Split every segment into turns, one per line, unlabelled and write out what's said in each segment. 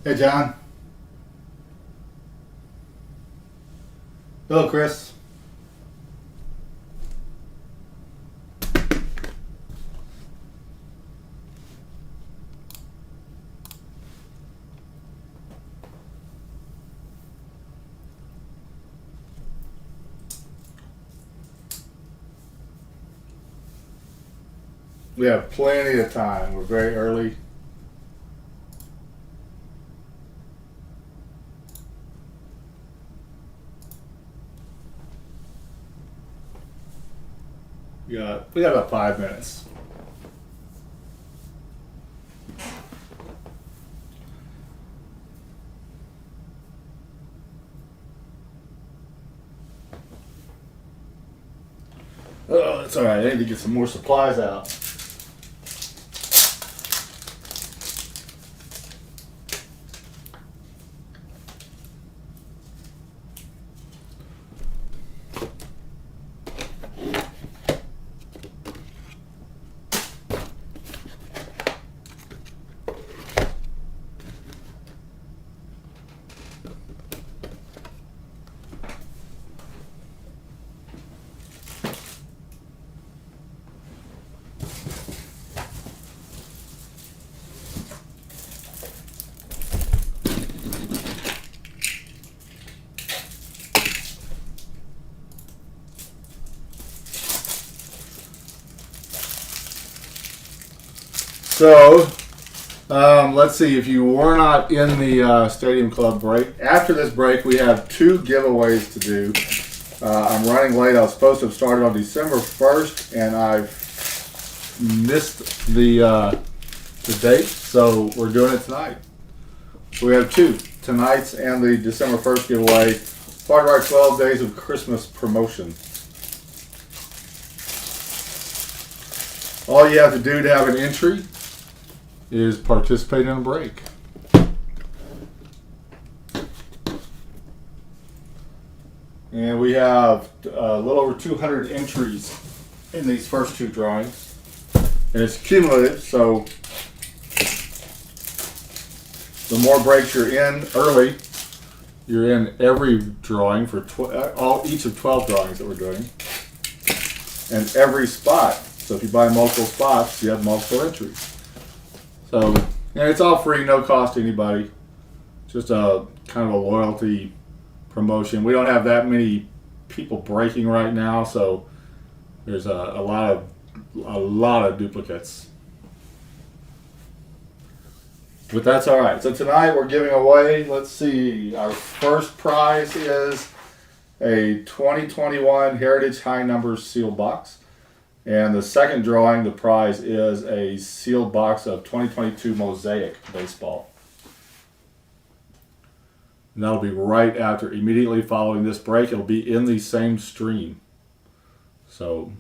Hey, John. Hello, Chris. We have plenty of time. We're very early. We got about 5 minutes. Oh, that's all right. I need to get some more supplies out. So, let's see. If you were not in the Stadium Club break, after this break, we have 2 giveaways to do. I'm running late. I was supposed to have started on December 1st, and I've missed the date, so we're doing it tonight. So we have 2. Tonight's and the December 1st giveaway, part of our 12 Days of Christmas promotion. All you have to do to have an entry is participate in a break. And we have a little over 200 entries in these first 2 drawings. And it's cumulative, so the more breaks you're in early, you're in every drawing for each of 12 drawings that we're doing. And every spot. So if you buy multiple spots, you have multiple entries. So, and it's all free, no cost to anybody. Just a kind of a loyalty promotion. We don't have that many people breaking right now, so there's a lot of duplicates. But that's all right. So tonight we're giving away, let's see, our first prize is a 2021 Heritage High Numbers sealed box. And the second drawing, the prize is a sealed box of 2022 Mosaic baseball. And that'll be right after, immediately following this break. It'll be in the same stream. So,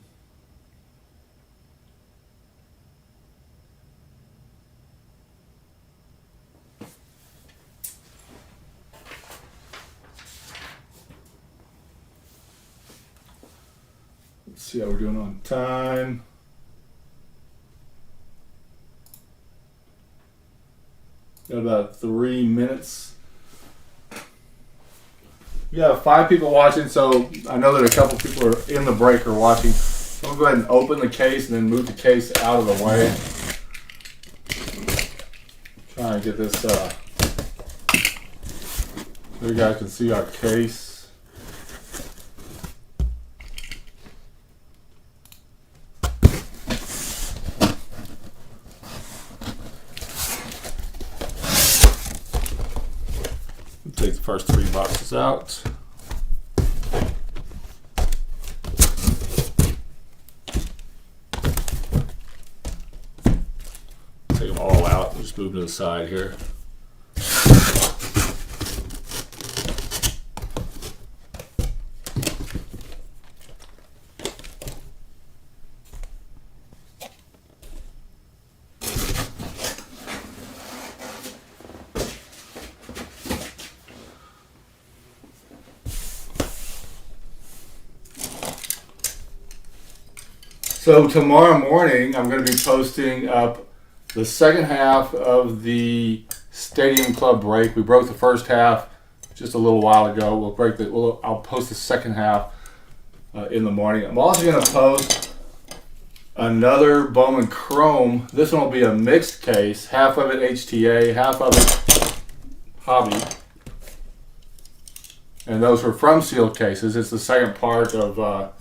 let's see how we're doing on time. Got about 3 minutes. We have 5 people watching, so I know that a couple people are in the break or watching. So I'm going to go ahead and open the case and then move the case out of the way. Trying to get this so you guys can see our case. Take the first 3 boxes out. Take them all out. Just move to the side here. So tomorrow morning, I'm going to be posting up the second half of the Stadium Club break. We broke the first half just a little while ago. I'll post the second half in the morning. I'm also going to post another Bowman Chrome. This one will be a mixed case. Half of it HTA, half of it Hobby. And those were from sealed cases. It's the second part of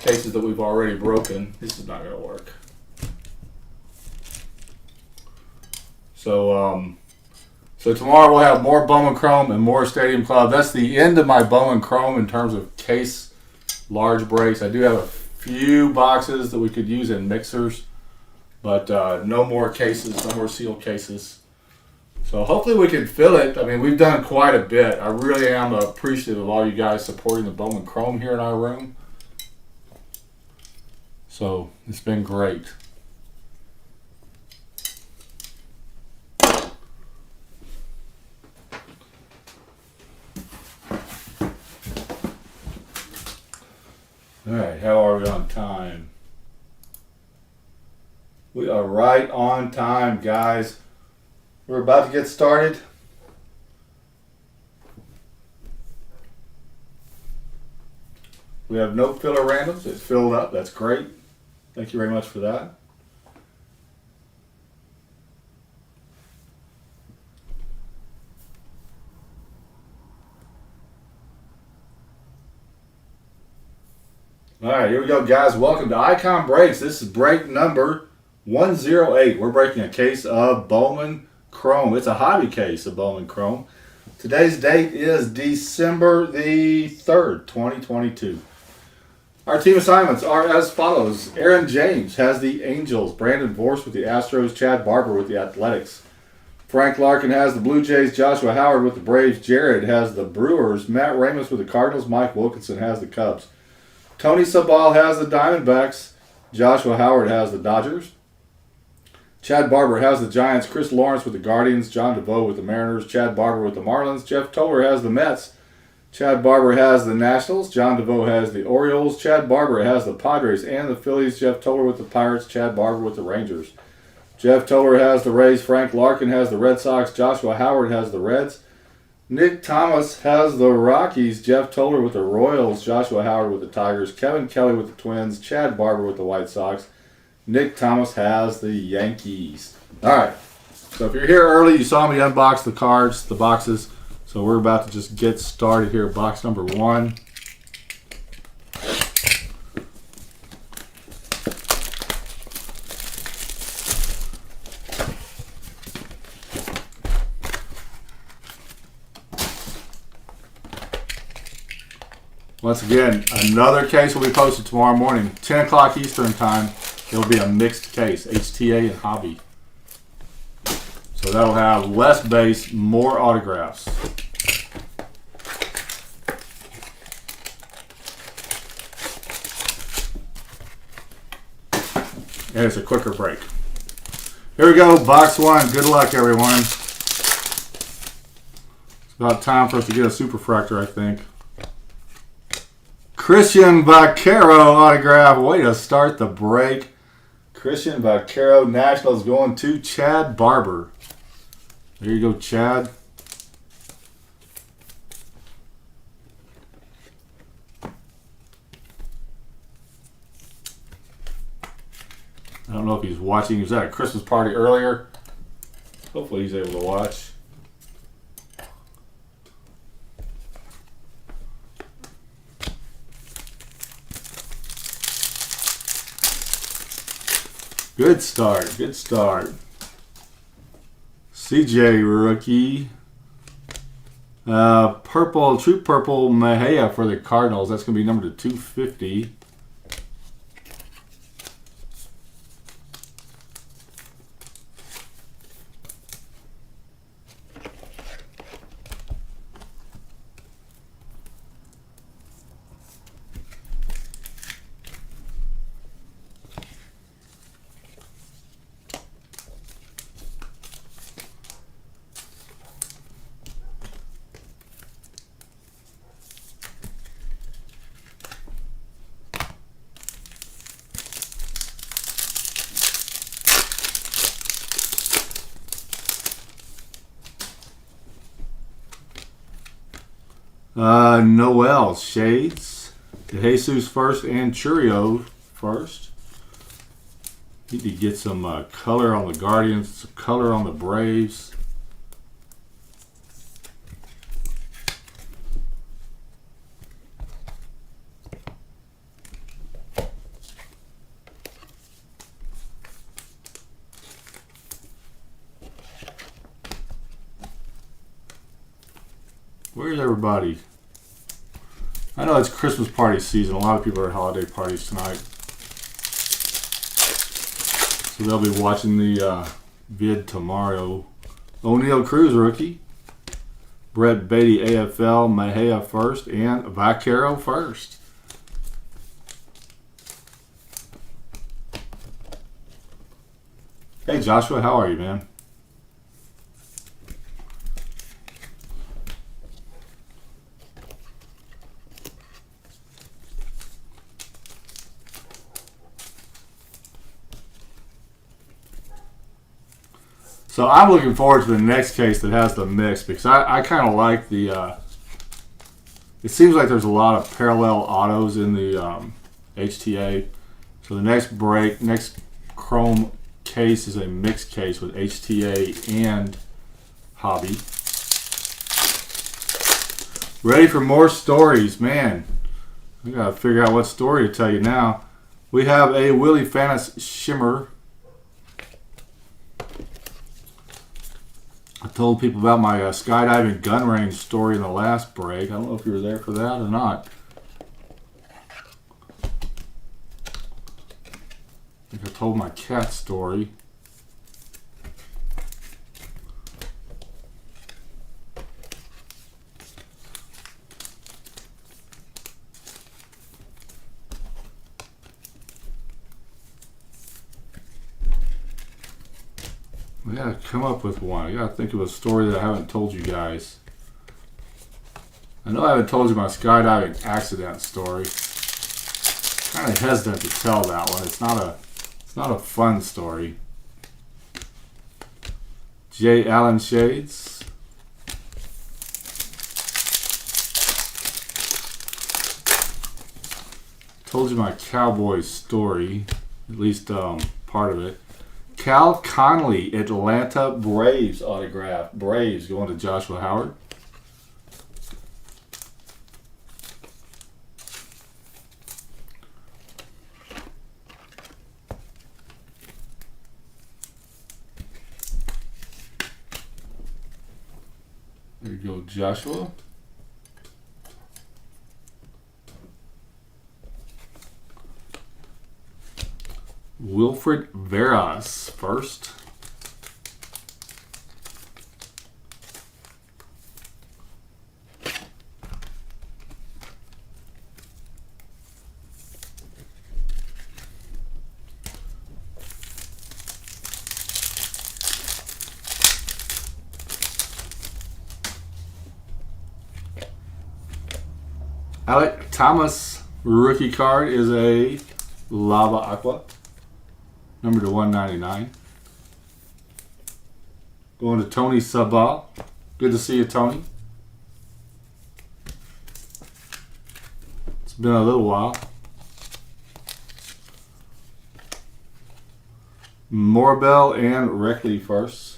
cases that we've already broken. This is not going to work. So tomorrow we'll have more Bowman Chrome and more Stadium Club. That's the end of my Bowman Chrome in terms of case large breaks. I do have a few boxes that we could use in mixers, but no more cases, no more sealed cases. So hopefully we can fill it. I mean, we've done quite a bit. I really am appreciative of all you guys supporting the Bowman Chrome here in our room. So it's been great. All right, how are we on time? We are right on time, guys. We're about to get started. We have no filler randoms. It's filled up. That's great. Thank you very much for that. All right, here we go, guys. Welcome to Icon Breaks. This is break number 108. We're breaking a case of Bowman Chrome. It's a hobby case of Bowman Chrome. Today's date is December the 3rd, 2022. Our team assignments are as follows. Aaron James has the Angels. Brandon Vorse with the Astros. Chad Barber with the Athletics. Frank Larkin has the Blue Jays. Joshua Howard with the Braves. Jared has the Brewers. Matt Ramos with the Cardinals. Mike Wilkinson has the Cubs. Tony Sabal has the Diamondbacks. Joshua Howard has the Dodgers. Chad Barber has the Giants. Chris Lawrence with the Guardians. John DeVoe with the Mariners. Chad Barber with the Marlins. Jeff Toller has the Mets. Chad Barber has the Nationals. John DeVoe has the Orioles. Chad Barber has the Padres and the Phillies. Jeff Toller with the Pirates. Chad Barber with the Rangers. Jeff Toller has the Rays. Frank Larkin has the Red Sox. Joshua Howard has the Reds. Nick Thomas has the Rockies. Jeff Toller with the Royals. Joshua Howard with the Tigers. Kevin Kelly with the Twins. Chad Barber with the White Sox. Nick Thomas has the Yankees. All right. So if you're here early, you saw me unbox the cards, the boxes. So we're about to just get started here. Box number 1. Once again, another case will be posted tomorrow morning, 10 o'clock Eastern time. It'll be a mixed case, HTA and Hobby. So that'll have less base, more autographs. And it's a quicker break. Here we go, box 1. Good luck, everyone. It's about time for us to get a superfractor, I think. Christian Vaquero autograph. Way to start the break. Christian Vaquero, Nationals going to Chad Barber. There you go, Chad. I don't know if he's watching. He was at a Christmas party earlier. Hopefully he's able to watch. Good start. Good start. CJ rookie. Purple, true purple Mejia for the Cardinals. That's going to be number to 250. Noel Shades. Jesus first and Churio first. Need to get some color on the Guardians, some color on the Braves. Where's everybody? I know it's Christmas party season. A lot of people are at holiday parties tonight. So they'll be watching the vid tomorrow. O'Neal Cruz rookie. Brett Beatty AFL. Mejia first. And Vaquero first. Hey Joshua, how are you, man? So I'm looking forward to the next case that has the mix because I kind of like the. It seems like there's a lot of parallel autos in the HTA. So the next Chrome case is a mixed case with HTA and Hobby. Ready for more stories, man. I gotta figure out what story to tell you now. We have a Willie Fannis Shimmer. I told people about my skydiving gun range story in the last break. I don't know if you were there for that or not. I think I told my cat story. I gotta come up with one. I gotta think of a story that I haven't told you guys. I know I haven't told you my skydiving accident story. Kind of hesitant to tell that one. It's not a fun story. J. Allen Shades. Told you my Cowboys story, at least part of it. Cal Conley, Atlanta Braves autograph. Braves going to Joshua Howard. There you go, Joshua. Wilfred Veras first. Alec Thomas rookie card is a Lava Aqua. Number to 199. Going to Tony Sabah. Good to see you, Tony. It's been a little while. Morbell and Reckley first.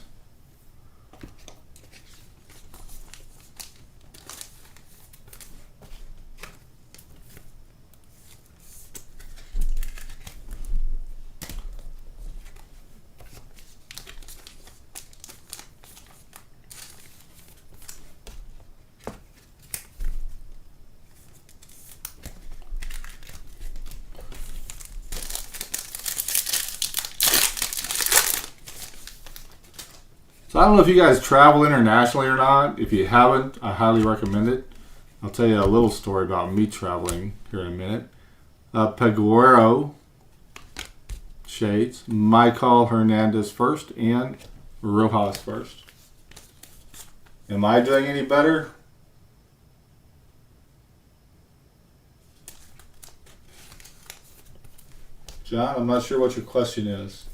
So I don't know if you guys travel internationally or not. If you haven't, I highly recommend it. I'll tell you a little story about me traveling here in a minute. Peguero Shades, Michael Hernandez first, and Rojas first. Am I doing any better? John, I'm not sure what your question is.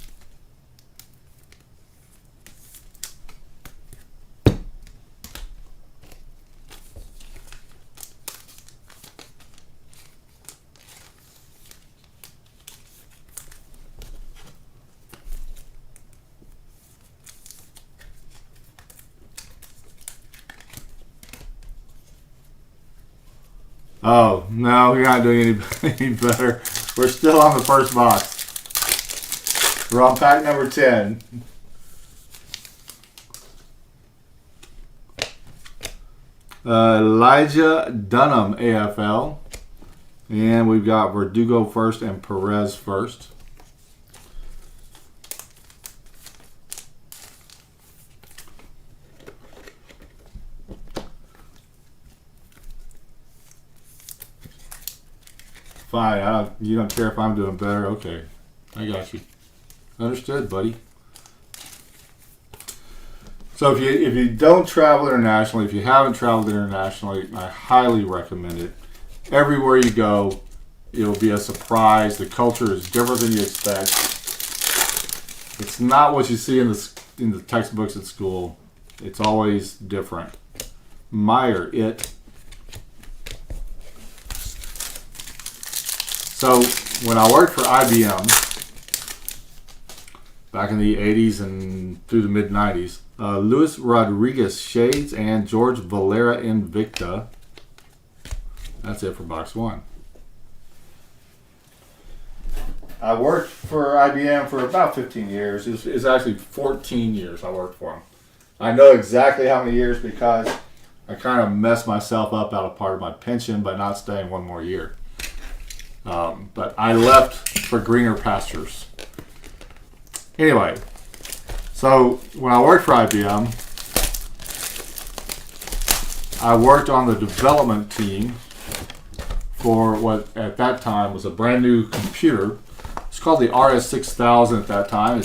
Oh, no, we're not doing any better. We're still on the first box. We're on pack number 10. Elijah Dunham, AFL. And we've got Verdugo first and Perez first. Fine, you don't care if I'm doing better? Okay, I got you. Understood, buddy. So if you don't travel internationally, if you haven't traveled internationally, I highly recommend it. Everywhere you go, it'll be a surprise. The culture is different than you expect. It's not what you see in the textbooks at school. It's always different. It. So when I worked for IBM back in the 80s and through the mid-90s, Luis Rodriguez Shades and George Valera Invicta. That's it for box 1. I worked for IBM for about 15 years. It's actually 14 years I worked for them. I know exactly how many years because I kind of messed myself up out of part of my pension by not staying one more year. But I left for greener pastures. Anyway, so when I worked for IBM, I worked on the development team for what at that time was a brand new computer. It's called the RS-6000 at that time.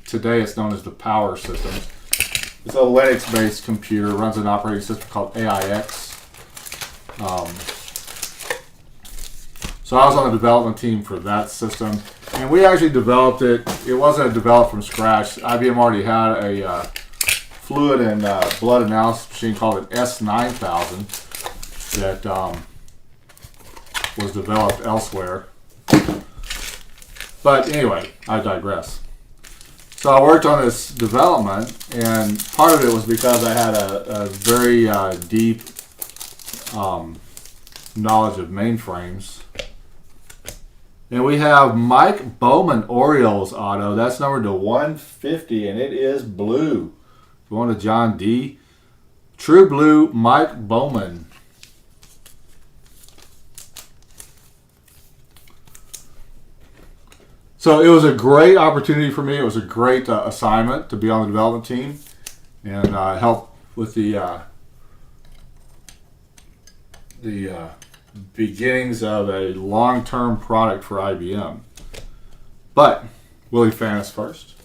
Today it's known as the Power Systems. It's a Linux-based computer. It runs an operating system called AIX. So I was on the development team for that system, and we actually developed it. It wasn't developed from scratch. IBM already had a fluid and blood analysis machine called an S9000 that was developed elsewhere. But anyway, I digress. So I worked on this development, and part of it was because I had a very deep knowledge of mainframes. And we have Mike Bowman Orioles auto. That's numbered to 150, and it is blue. Going to John D. True blue, Mike Bowman. So it was a great opportunity for me. It was a great assignment to be on the development team and help with the beginnings of a long-term product for IBM. But Willie Fanis first.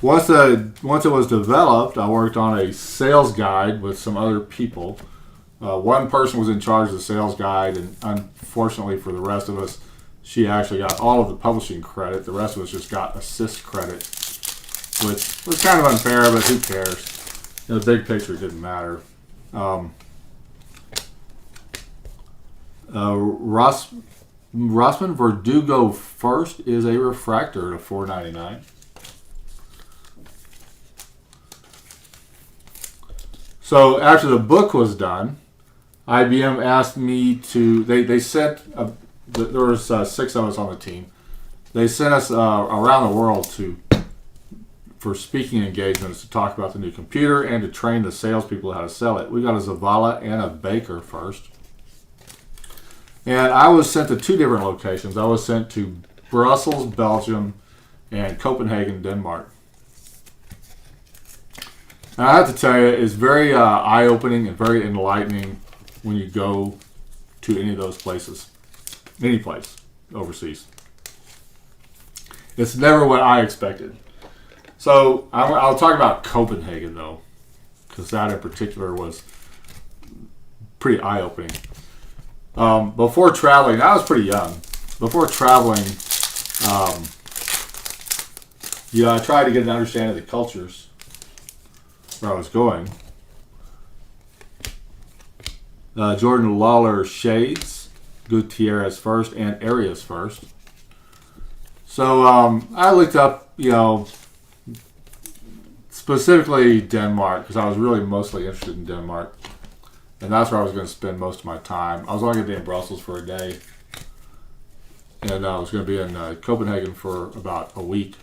Once it was developed, I worked on a sales guide with some other people. One person was in charge of the sales guide, and unfortunately for the rest of us, she actually got all of the publishing credit. The rest of us just got assist credit, which was kind of unfair, but who cares? The big picture didn't matter. Rossman Verdugo first is a refractor to $4.99. So after the book was done, IBM asked me to. They sent. There was 6 of us on the team. They sent us around the world for speaking engagements to talk about the new computer and to train the salespeople how to sell it. We got a Zavala and a Baker first. And I was sent to 2 different locations. I was sent to Brussels, Belgium, and Copenhagen, Denmark. And I have to tell you, it's very eye-opening and very enlightening when you go to any of those places, any place overseas. It's never what I expected. So I'll talk about Copenhagen, though, because that in particular was pretty eye-opening. Before traveling, I was pretty young. Before traveling, I tried to get an understanding of the cultures where I was going. Jordan Lawler Shades, Gutierrez first, and Arias first. So I looked up, specifically Denmark, because I was really mostly interested in Denmark. And that's where I was going to spend most of my time. I was only going to be in Brussels for a day. And I was going to be in Copenhagen for about a week.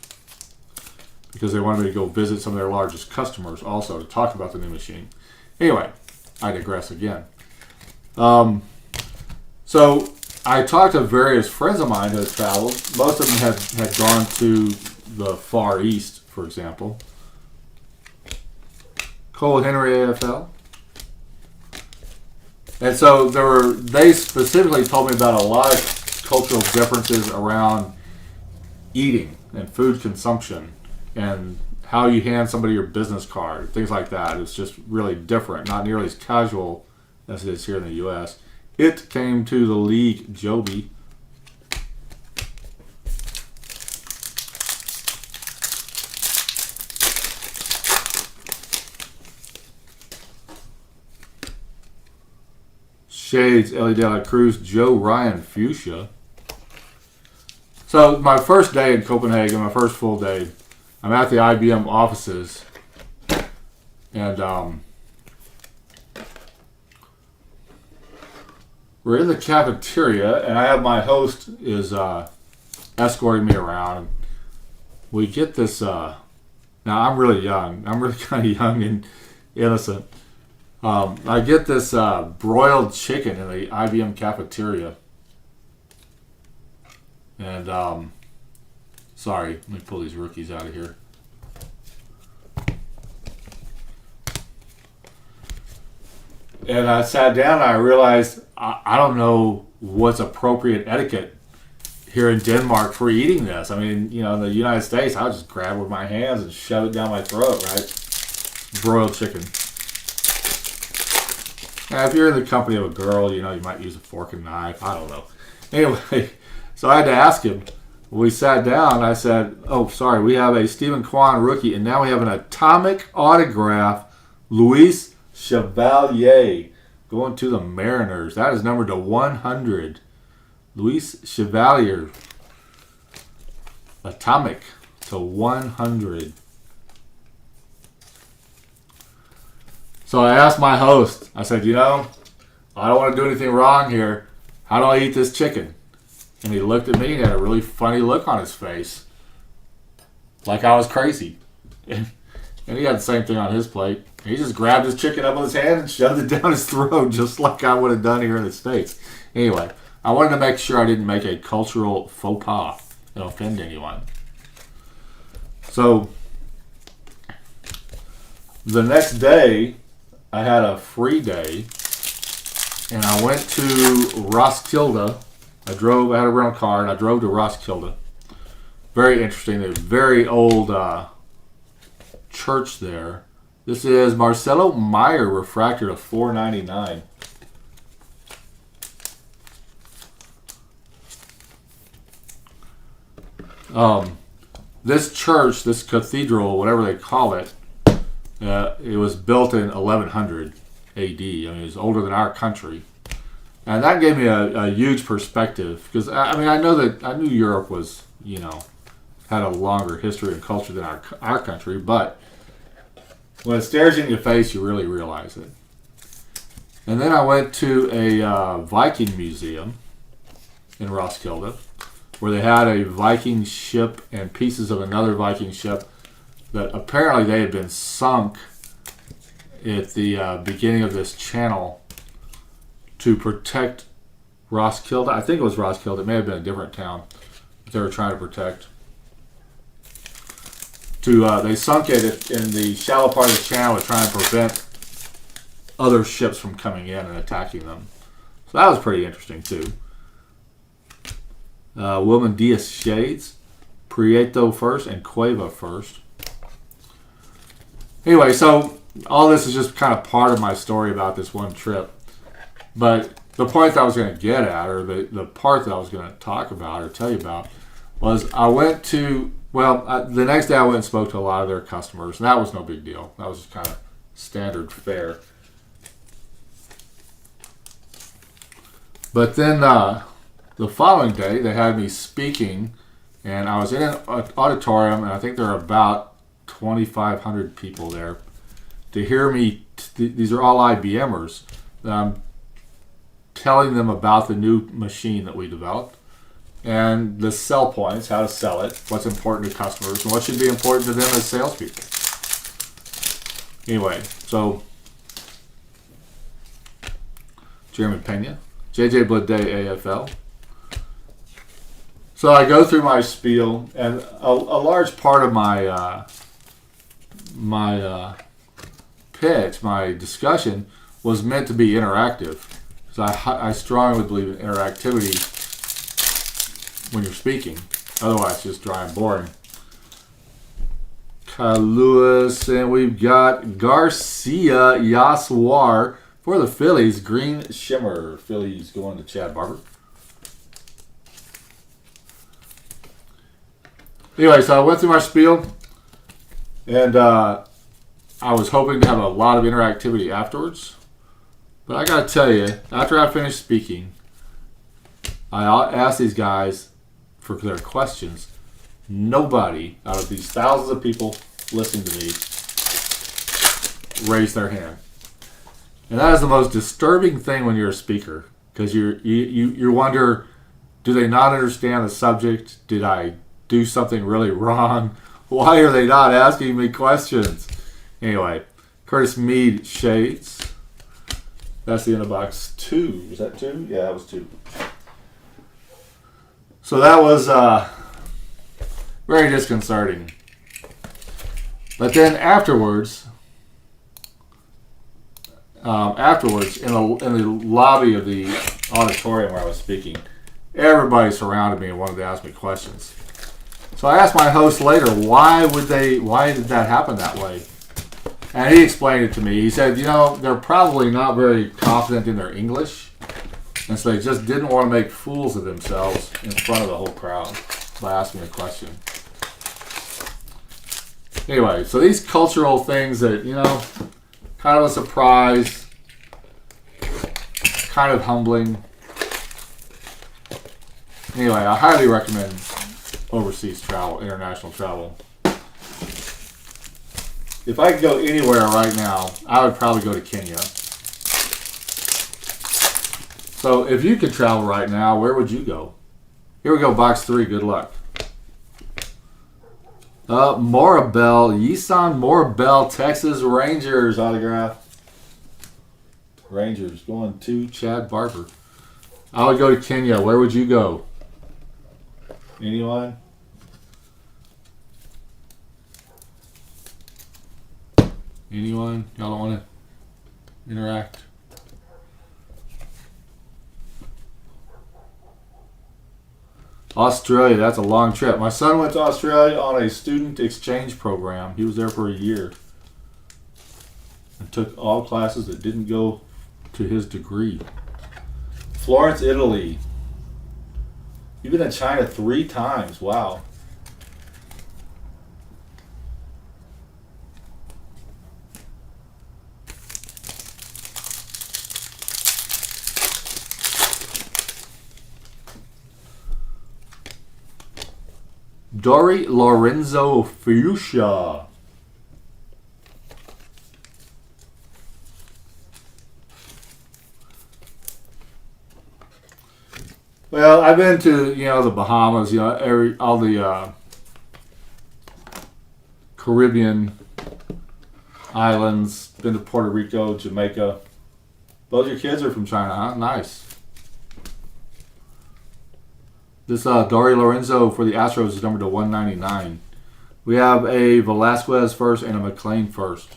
Because they wanted me to go visit some of their largest customers also to talk about the new machine. Anyway, I digress again. So I talked to various friends of mine who had traveled. Most of them had gone to the Far East, for example. Cole Henry AFL. And so they specifically told me about a lot of cultural differences around eating and food consumption and how you hand somebody your business card, things like that. It's just really different, not nearly as casual as it is here in the U.S. It came to the league Joby. Shades, Ellie De La Cruz, Joe Ryan Fuchsia. So my first day in Copenhagen, my first full day, I'm at the IBM offices, and we're in the cafeteria, and I have my host is escorting me around. We get this. Now I'm really young. I'm really kind of young and innocent. I get this broiled chicken in the IBM cafeteria, and sorry, let me pull these rookies out of here. And I sat down and I realized I don't know what's appropriate etiquette here in Denmark for eating this. I mean, you know, in the United States, I would just grab it with my hands and shove it down my throat, right? Broiled chicken. Now, if you're in the company of a girl, you know, you might use a fork and knife. I don't know. Anyway, so I had to ask him. We sat down. I said, oh, sorry, we have a Stephen Kwan rookie, and now we have an atomic autograph, Luis Chevalier, going to the Mariners. That is numbered to 100. Luis Chevalier. Atomic to 100. So I asked my host, I said, you know, I don't want to do anything wrong here. How do I eat this chicken? And he looked at me and had a really funny look on his face. Like I was crazy. And he had the same thing on his plate. He just grabbed his chicken up with his hand and shoved it down his throat just like I would have done here in the States. Anyway, I wanted to make sure I didn't make a cultural faux pas and offend anyone. So, the next day, I had a free day, and I went to Roskilde. I had a rental car, and I drove to Roskilde. Very interesting. There's a very old church there. This is Marcelo Meyer refractor of $4.99. This church, this cathedral, whatever they call it, it was built in 1100 AD. I mean, it was older than our country. And that gave me a huge perspective because, I mean, I knew Europe was, you know, had a longer history and culture than our country, but when it stares you in your face, you really realize it. And then I went to a Viking museum in Roskilde where they had a Viking ship and pieces of another Viking ship that apparently they had been sunk at the beginning of this channel to protect Roskilde. I think it was Roskilde. It may have been a different town that they were trying to protect. They sunk it in the shallow part of the channel to try and prevent other ships from coming in and attacking them. So that was pretty interesting too. Wilman Diaz Shades, Prieto first, and Cueva first. Anyway, so all this is just kind of part of my story about this one trip. But the point that I was going to get at, or the part that I was going to talk about or tell you about, was I went to, the next day I went and spoke to a lot of their customers, and that was no big deal. That was just kind of standard fare. But then the following day, they had me speaking, and I was in an auditorium, and I think there are about 2,500 people there to hear me. These are all IBMers. I'm telling them about the new machine that we developed and the sell points, how to sell it, what's important to customers, and what should be important to them as salespeople. Anyway, so Jeremy Pena, JJ Blade AFL. So I go through my spiel, and a large part of my pitch, my discussion, was meant to be interactive. So I strongly believe in interactivity when you're speaking. Otherwise, it's just dry and boring. Kyle Lewis, and we've got Garcia Yaswar for the Phillies. Green Shimmer. Phillies going to Chad Barber. Anyway, so I went through my spiel, and I was hoping to have a lot of interactivity afterwards. But I got to tell you, after I finished speaking, I asked these guys for their questions. Nobody out of these thousands of people listening to me raised their hand. And that is the most disturbing thing when you're a speaker, because you wonder, do they not understand the subject? Did I do something really wrong? Why are they not asking me questions? Anyway, Curtis Mead Shades. That's the end of box 2. Was that 2? Yeah, that was 2. So that was very disconcerting. But then afterwards, in the lobby of the auditorium where I was speaking, everybody surrounded me and wanted to ask me questions. So I asked my host later, why did that happen that way? And he explained it to me. He said, they're probably not very confident in their English, and so they just didn't want to make fools of themselves in front of the whole crowd by asking a question. Anyway, so these cultural things that, kind of a surprise, kind of humbling. Anyway, I highly recommend overseas travel, international travel. If I could go anywhere right now, I would probably go to Kenya. So if you could travel right now, where would you go? Here we go, box 3. Good luck. Morabel, Yisan Morabel, Texas Rangers autograph. Rangers going to Chad Barber. I would go to Kenya. Where would you go? Anyone? Anyone? Y'all don't want to interact? Australia, that's a long trip. My son went to Australia on a student exchange program. He was there for a year and took all classes that didn't go to his degree. Florence, Italy. You've been in China 3 times. Wow. Dori Lorenzo Fuchsia. Well, I've been to the Bahamas, all the Caribbean islands. Been to Puerto Rico, Jamaica. Both your kids are from China, huh? Nice. This Dori Lorenzo for the Astros is numbered to 199. We have a Velasquez first and a McLean first.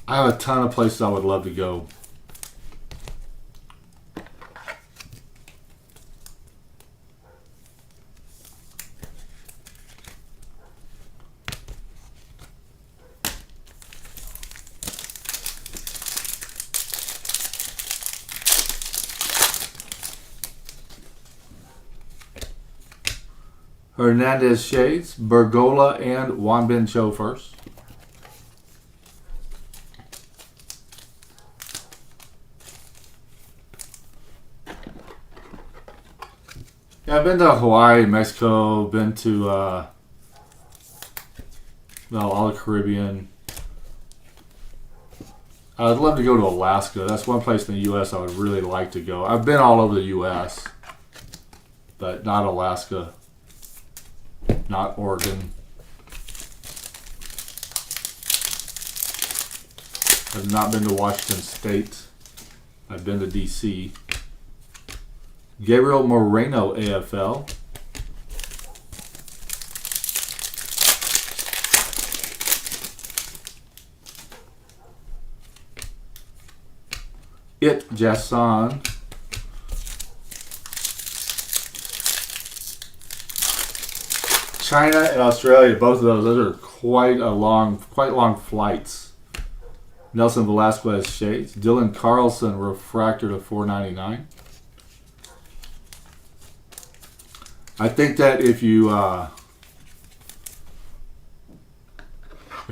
I have a ton of places I would love to go. Hernandez Shades, Bergola, and Wanbin Cho first. I've been to Hawaii, Mexico, been to well, all the Caribbean. I'd love to go to Alaska. That's one place in the U.S. I would really like to go. I've been all over the U.S., but not Alaska, not Oregon. I've not been to Washington State. I've been to D.C. Gabriel Moreno, AFL. Jason. China and Australia, both of those are quite long flights. Nelson Velasquez shades. Dylan Carlson refractor to 499. I think that if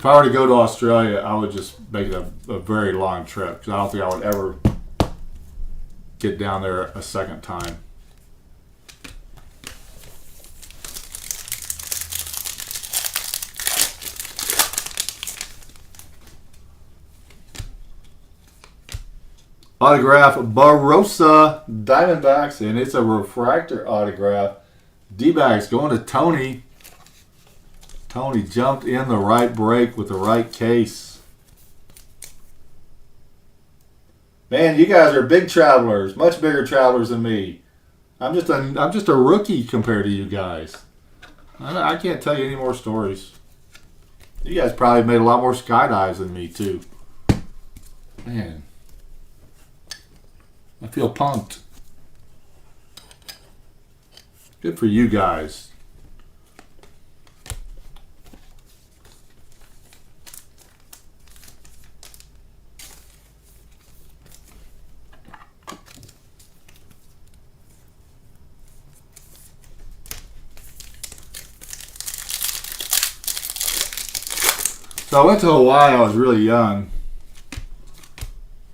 I were to go to Australia, I would just make it a very long trip because I don't think I would ever get down there a second time. Autograph Barossa Diamondbacks, and it's a refractor autograph. D-backs going to Tony. Tony jumped in the right break with the right case. Man, you guys are big travelers, much bigger travelers than me. I'm just a rookie compared to you guys. I can't tell you any more stories. You guys probably made a lot more skydives than me too. Man, I feel pumped. Good for you guys. So I went to Hawaii. I was really young.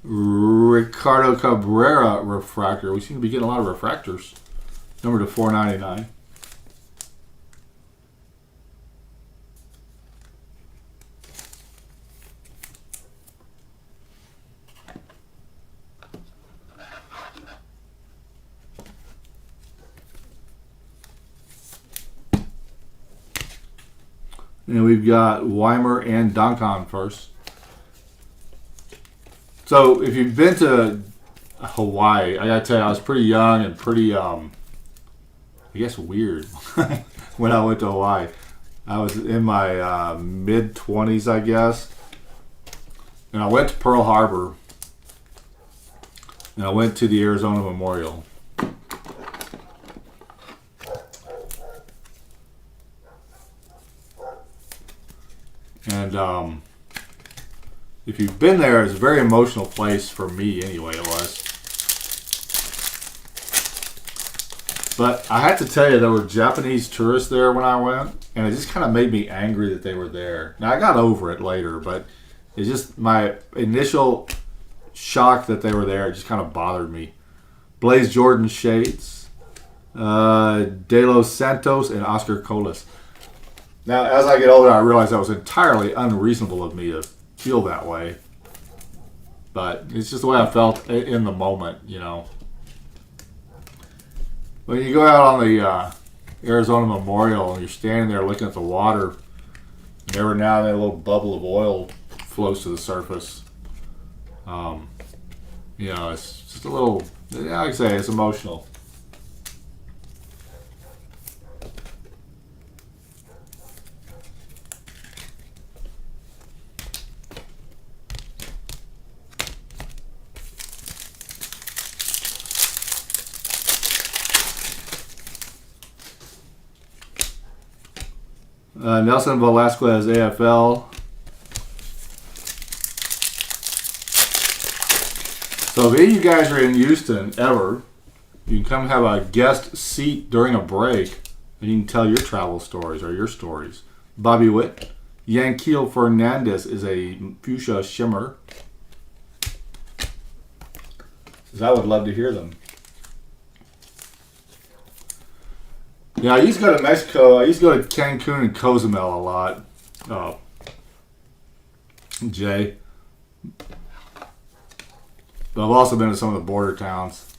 Ricardo Cabrera refractor. We seem to be getting a lot of refractors. Number to 499. And we've got Weimer and Duncan first. So if you've been to Hawaii, I gotta tell you, I was pretty young and pretty, I guess, weird when I went to Hawaii. I was in my mid-20s, I guess. And I went to Pearl Harbor. And I went to the Arizona Memorial. And if you've been there, it's a very emotional place for me anyway, it was. But I have to tell you, there were Japanese tourists there when I went, and it just kind of made me angry that they were there. Now, I got over it later, but it's just my initial shock that they were there. It just kind of bothered me. Blaze Jordan shades, De Los Santos, and Oscar Colas. Now, as I get older, I realize that was entirely unreasonable of me to feel that way. But it's just the way I felt in the moment, you know. When you go out on the Arizona Memorial and you're standing there looking at the water, and every now and then a little bubble of oil floats to the surface. You know, it's just a little, like I say, it's emotional. Nelson Velasquez, AFL. So if any of you guys are in Houston ever, you can come have a guest seat during a break, and you can tell your travel stories or your stories. Bobby Witt. Yanquiel Fernandez is a fuchsia shimmer. I would love to hear them. Yeah, I used to go to Mexico. I used to go to Cancun and Cozumel a lot. Jay. But I've also been to some of the border towns.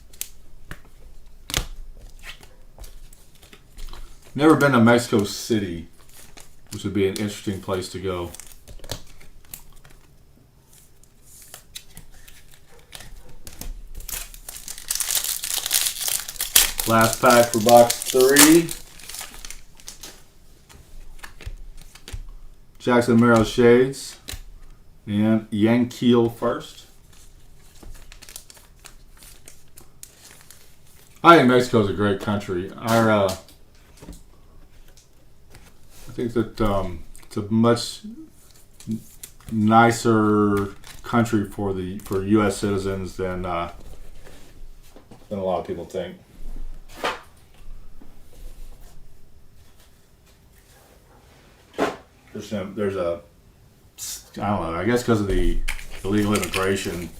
Never been to Mexico City, which would be an interesting place to go. Last pack for box 3. Jackson Merrill Shades and Yankeel first. I think Mexico's a great country. I think that it's a much nicer country for U.S. citizens than a lot of people think. There's a I don't know. I guess because of the illegal immigration,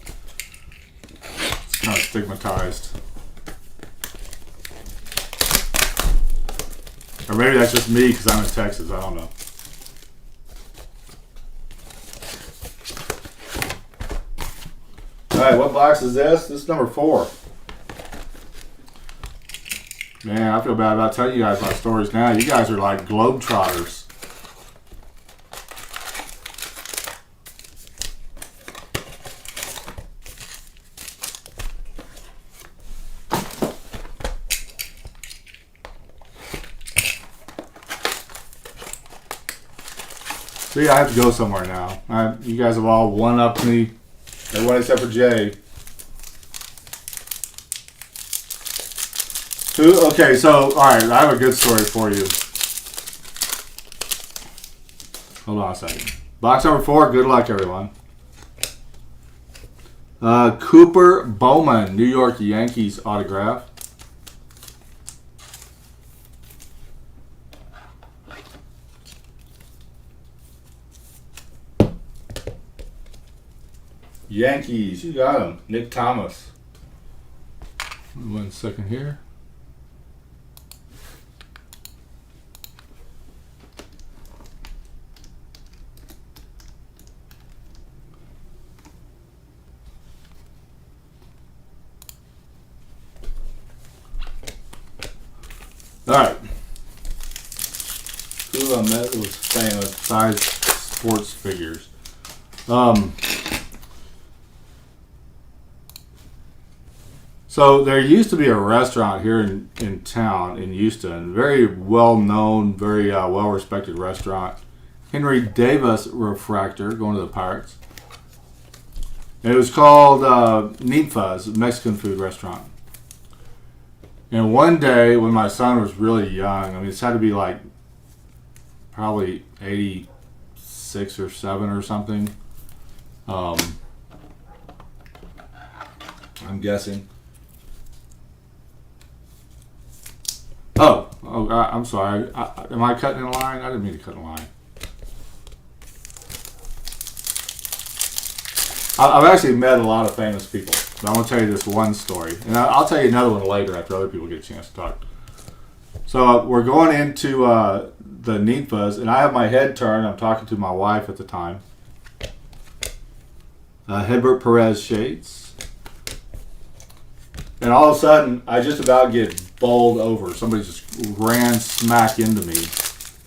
it's kind of stigmatized. Or maybe that's just me because I'm in Texas. I don't know. All right, what box is this? This is number 4. Man, I feel bad about telling you guys my stories now. You guys are like globetrotters. See, I have to go somewhere now. You guys have all one-upped me. Everyone except for Jay. Okay, so, alright, I have a good story for you. Hold on a second. Box number 4, good luck, everyone. Cooper Bowman, New York Yankees autograph. Yankees, you got him. Nick Thomas. 1 second here. All right. Who I met was famous besides sports figures. So there used to be a restaurant here in town in Houston, very well known, very well respected restaurant. Henry Davis Refractor, going to the Pirates. And it was called Ninfa's Mexican food restaurant. And one day when my son was really young, I mean, this had to be like probably 86 or 7 or something. I'm guessing. I'm sorry. Am I cutting in line? I didn't mean to cut in line. I've actually met a lot of famous people. But I'm going to tell you this one story. And I'll tell you another one later after other people get a chance to talk. So we're going into the Ninfas, and I have my head turned. I'm talking to my wife at the time. Hedbert Perez shades. And all of a sudden, I just about get bowled over. Somebody just ran smack into me,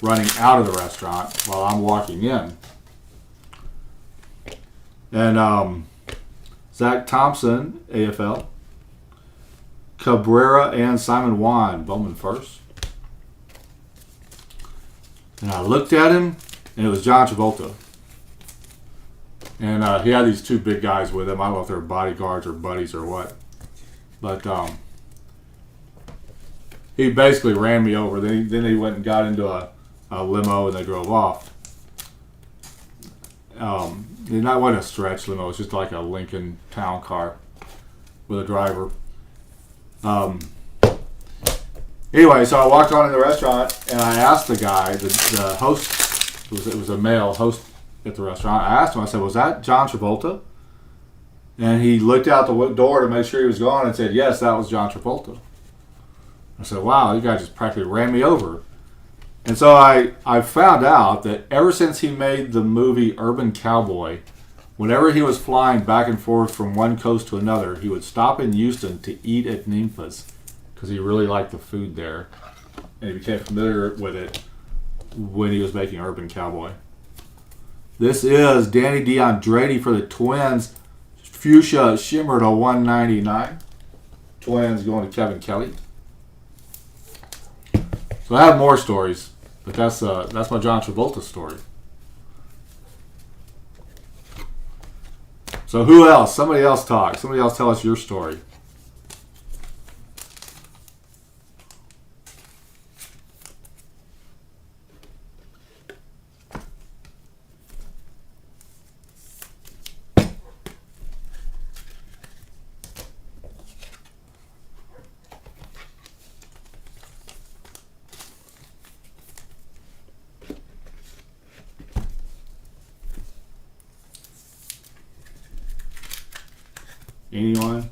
running out of the restaurant while I'm walking in. And Zach Thompson, AFL. Cabrera and Simon Juan, Bowman first. And I looked at him, and it was John Travolta. And he had these 2 big guys with him. I don't know if they're bodyguards or buddies or what. But he basically ran me over. Then he went and got into a limo, and they drove off. It wasn't a stretch limo. It was just like a Lincoln Town Car with a driver. Anyway, so I walked on in the restaurant, and I asked the guy, the host, it was a male host at the restaurant. I asked him, I said, was that John Travolta? And he looked out the door to make sure he was gone and said, yes, that was John Travolta. I said, wow, you guy just practically ran me over. And so I found out that ever since he made the movie Urban Cowboy, whenever he was flying back and forth from one coast to another, he would stop in Houston to eat at Ninfa's because he really liked the food there. And he became familiar with it when he was making Urban Cowboy. This is Danny DeAndre for the Twins. Fuchsia Shimmer to 199. Twins going to Kevin Kelly. So I have more stories, but that's my John Travolta story. So who else? Somebody else talk. Somebody else tell us your story. Anyone?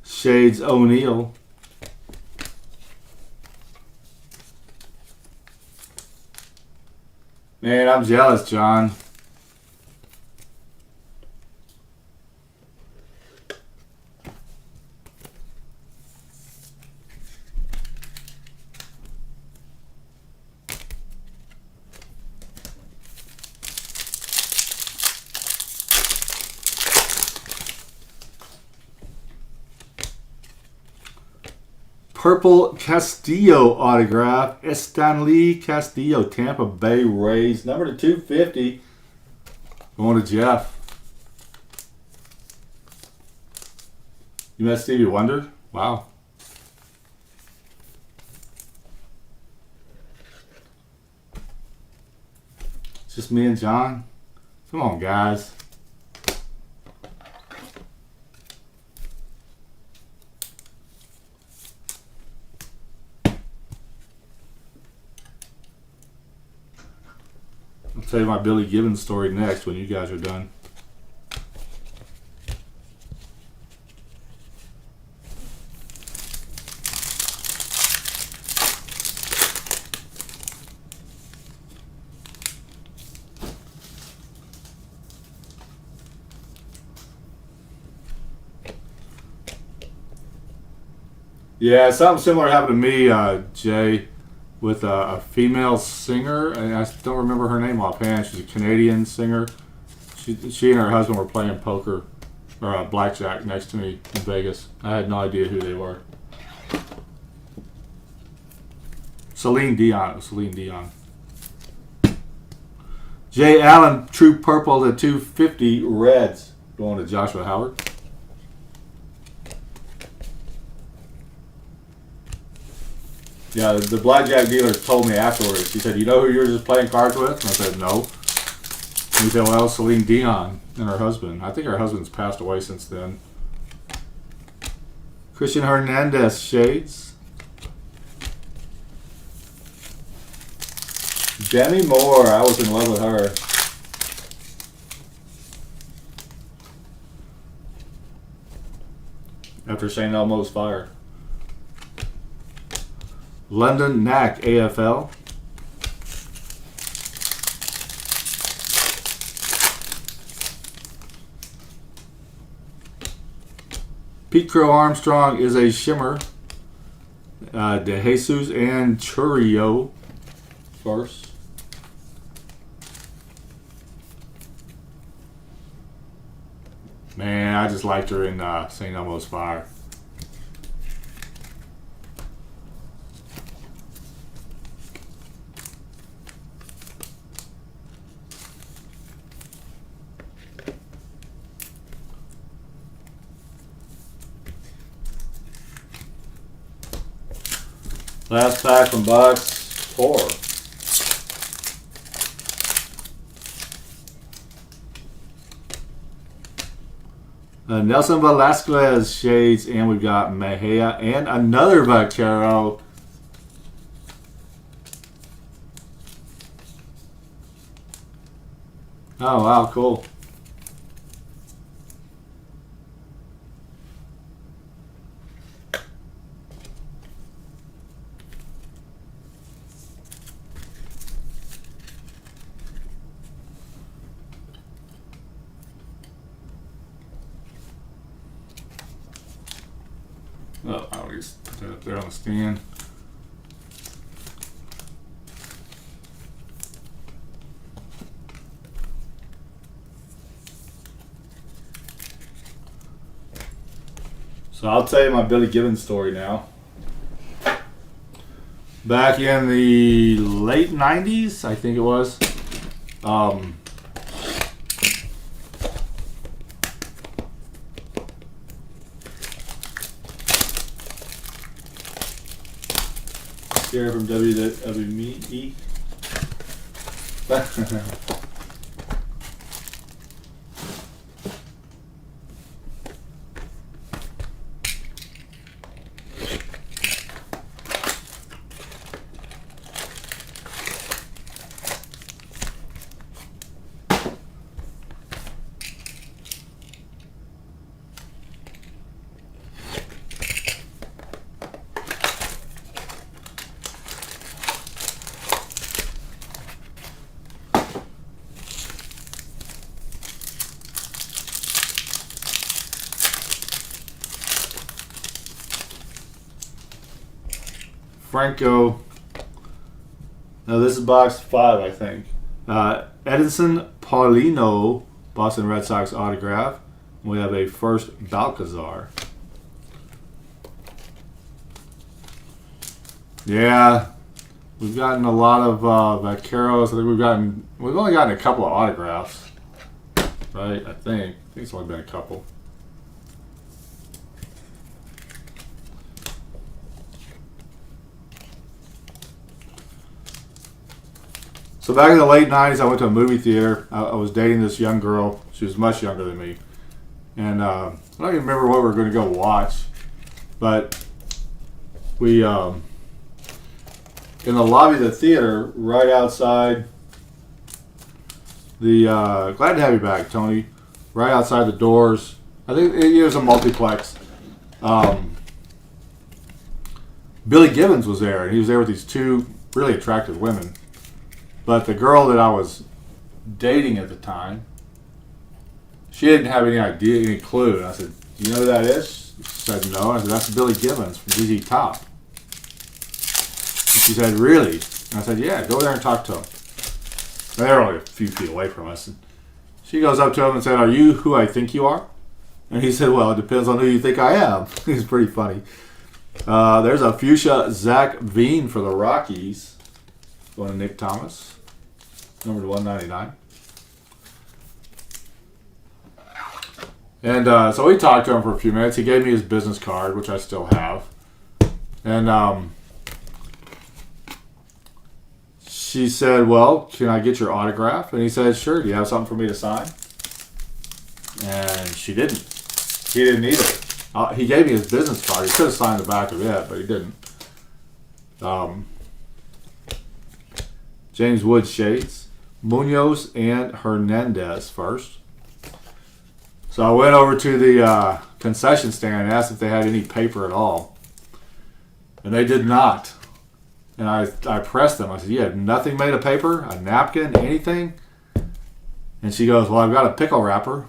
Shades O'Neal. Man, I'm jealous, John. Purple Castillo autograph. Stanley Castillo, Tampa Bay Rays. Number to 250. Going to Jeff. You met Stevie Wonder? Wow. It's just me and John. Come on, guys. I'll tell you my Billy Gibbons story next when you guys are done. Yeah, something similar happened to me, Jay, with a female singer, and I don't remember her name offhand. She's a Canadian singer. She and her husband were playing poker or blackjack next to me in Vegas. I had no idea who they were. Celine Dion. Celine Dion. Jay Allen, True Purple to 250 Reds. Going to Joshua Howard. Yeah, the blackjack dealer told me afterwards. He said, "You know who you were just playing cards with?" And I said, "No." And he said, "Well, Celine Dion and her husband. I think her husband's passed away since then." Christian Hernandez, Shades. Demi Moore, I was in love with her. After St. Elmo's fire. London Knack, AFL. Pete Crow Armstrong is a shimmer. De Jesus and Churio first. Man, I just liked her in St. Elmo's Fire. Last pack from box 4. Nelson Velasquez, Shades, and we've got Mejia and another Vaquero. Oh, wow, cool. Oh, I'll just put that up there on the stand. So I'll tell you my Billy Gibbons story now. Back in the late 90s, I think it was. Here from WWE. Franco. No, this is box 5, I think. Edinson Paulino, Boston Red Sox autograph. We have a first Balcazar. Yeah, we've gotten a lot of Vaqueros. I think we've only gotten a couple of autographs, right? I think it's only been a couple. So back in the late 90s, I went to a movie theater. I was dating this young girl. She was much younger than me. And I don't even remember what we were going to go watch. But we, in the lobby of the theater, right outside the, glad to have you back, Tony. Right outside the doors. I think it was a multiplex. Billy Gibbons was there. And he was there with these two really attractive women. But the girl that I was dating at the time, she didn't have any idea, any clue. And I said, "Do you know who that is?" She said, "No." I said, "That's Billy Gibbons from ZZ Top." And she said, "Really?" And I said, "Yeah, go there and talk to him." And they were only a few feet away from us. And she goes up to him and said, "Are you who I think you are?" And he said, "Well, it depends on who you think I am." He's pretty funny. There's a fuchsia Zach Veen for the Rockies. Going to Nick Thomas, number 199. And so we talked to him for a few minutes. He gave me his business card, which I still have. And she said, "Well, can I get your autograph?" And he said, "Sure. Do you have something for me to sign?" And she didn't. He didn't need it. He gave me his business card. He could have signed the back of it, but he didn't. James Wood shades, Munoz and Hernandez first. So I went over to the concession stand and asked if they had any paper at all. And they did not. And I pressed them. I said, "You have nothing made of paper? A napkin? Anything?" And she goes, "Well, I've got a pickle wrapper."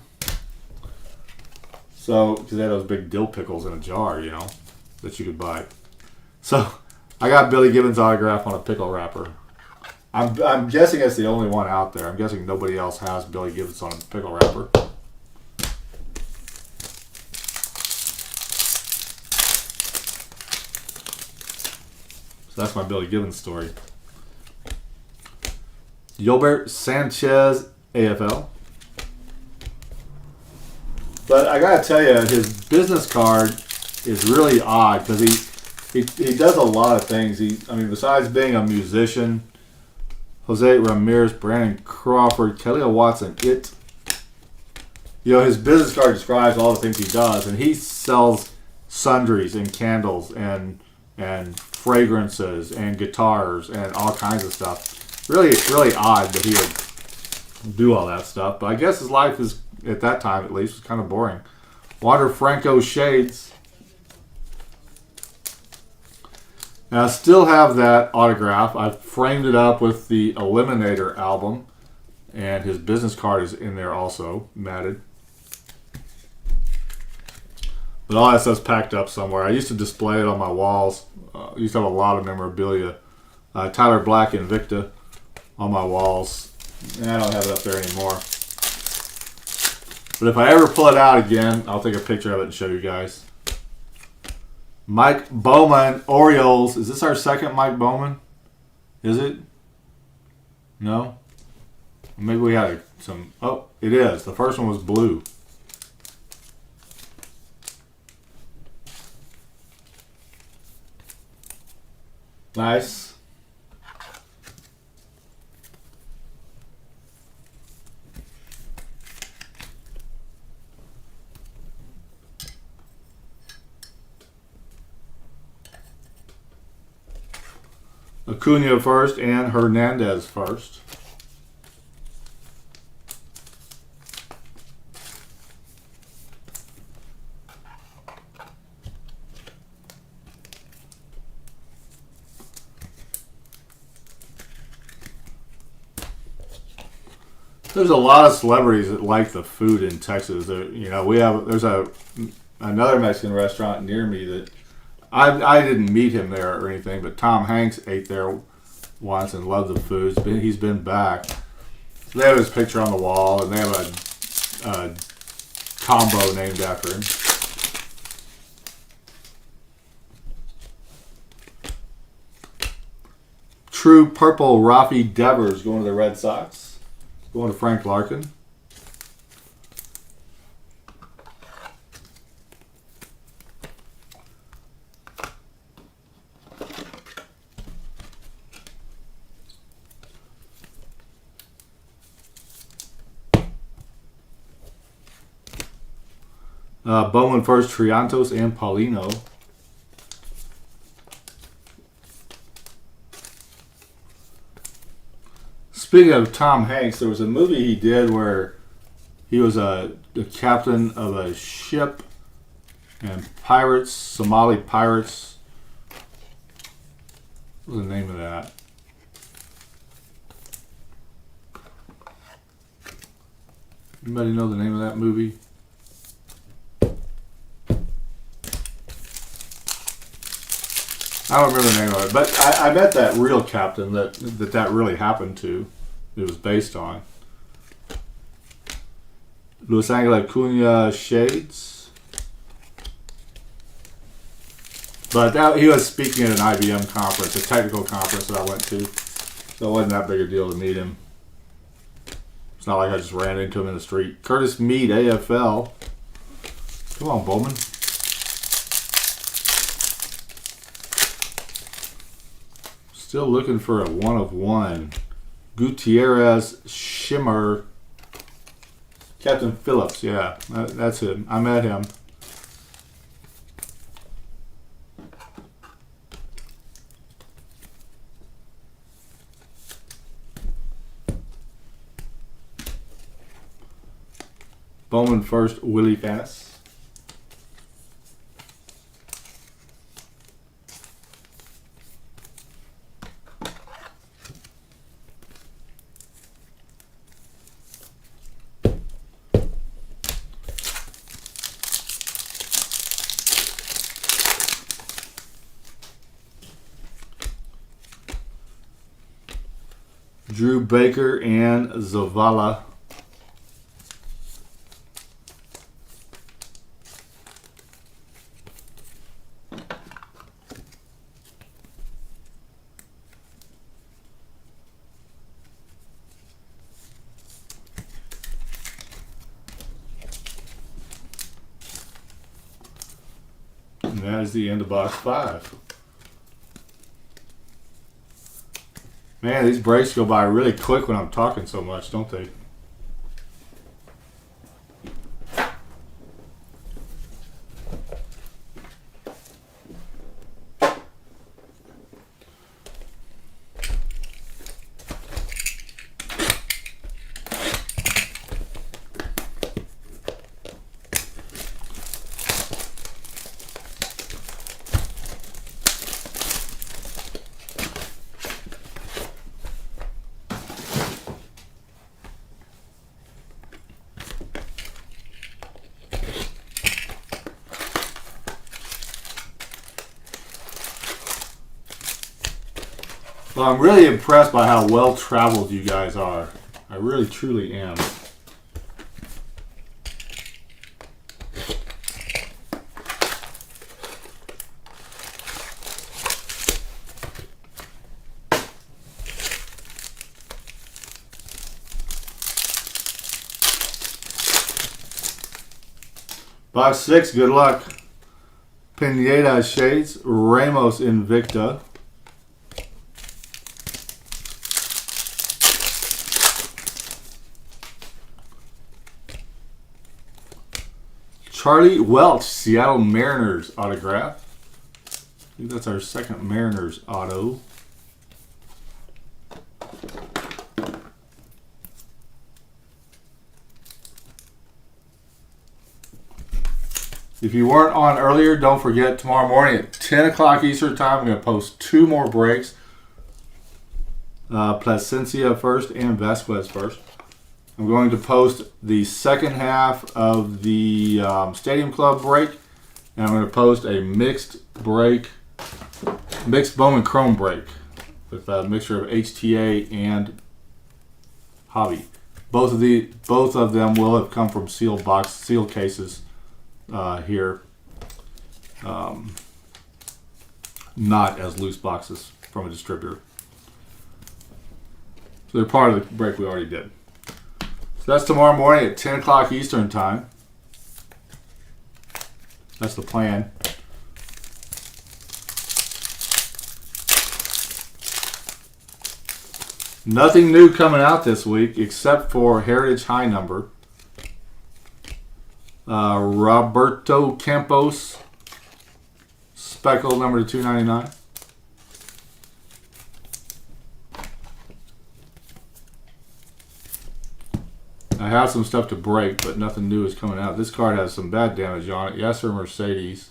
So, because they had those big dill pickles in a jar, you know, that you could buy. So I got Billy Gibbons' autograph on a pickle wrapper. I'm guessing it's the only one out there. I'm guessing nobody else has Billy Gibbons on a pickle wrapper. So that's my Billy Gibbons story. Yolbert Sanchez, AFL. But I gotta tell you, his business card is really odd because he does a lot of things. Besides being a musician, Jose Ramirez, Brandon Crawford, Kelly Watson, his business card describes all the things he does, and he sells sundries and candles and fragrances and guitars and all kinds of stuff. Really, really odd that he would do all that stuff. But I guess his life is, at that time at least, was kind of boring. Water Franco Shades. Now I still have that autograph. I framed it up with the Eliminator album. And his business card is in there also, matted. But all that stuff's packed up somewhere. I used to display it on my walls. I used to have a lot of memorabilia. Tyler Black Invicta on my walls. And I don't have it up there anymore. But if I ever pull it out again, I'll take a picture of it and show you guys. Mike Bowman, Orioles. Is this our second Mike Bowman? Is it? No? Maybe we had some... Oh, it is. The first one was blue. Nice. Acuna first and Hernandez first. There's a lot of celebrities that like the food in Texas. You know, there's another Mexican restaurant near me that I didn't meet him there or anything, but Tom Hanks ate there once and loved the food. He's been back. So they have his picture on the wall, and they have a combo named after him. True Purple Rafi Devers going to the Red Sox. Going to Frank Larkin. Bowman first, Triantos and Paulino. Speaking of Tom Hanks, there was a movie he did where he was the captain of a ship and pirates, Somali pirates. What was the name of that? Anybody know the name of that movie? I don't remember the name of it, but I met that real captain that really happened to. It was based on. Los Angeles Acuna Shades. But he was speaking at an IBM conference, a technical conference that I went to. So it wasn't that big a deal to meet him. It's not like I just ran into him in the street. Curtis Mead, AFL. Come on, Bowman. Still looking for a 1/1. Gutierrez Shimmer. Captain Phillips, yeah, that's him. I met him. Bowman first, Willie Fannis. Drew Baker and Zavala. And that is the end of box 5. Man, these breaks go by really quick when I'm talking so much, don't they? Well, I'm really impressed by how well traveled you guys are. I really, truly am. Box 6, good luck. Pineda Shades, Ramos Invicta. Charlie Welch, Seattle Mariners autograph. I think that's our second Mariners auto. If you weren't on earlier, don't forget tomorrow morning at 10 o'clock Eastern Time, I'm going to post 2 more breaks. Plasencia first and Vasquez first. I'm going to post the second half of the Stadium Club break, and I'm going to post a mixed Bowman Chrome break with a mixture of HTA and Hobby. Both of them will have come from sealed cases here, not as loose boxes from a distributor. So they're part of the break we already did. So that's tomorrow morning at 10 o'clock Eastern Time. That's the plan. Nothing new coming out this week except for Heritage High Number. Roberto Campos, Speckle number 299. I have some stuff to break, but nothing new is coming out. This card has some bad damage on it. Yes, sir, Mercedes.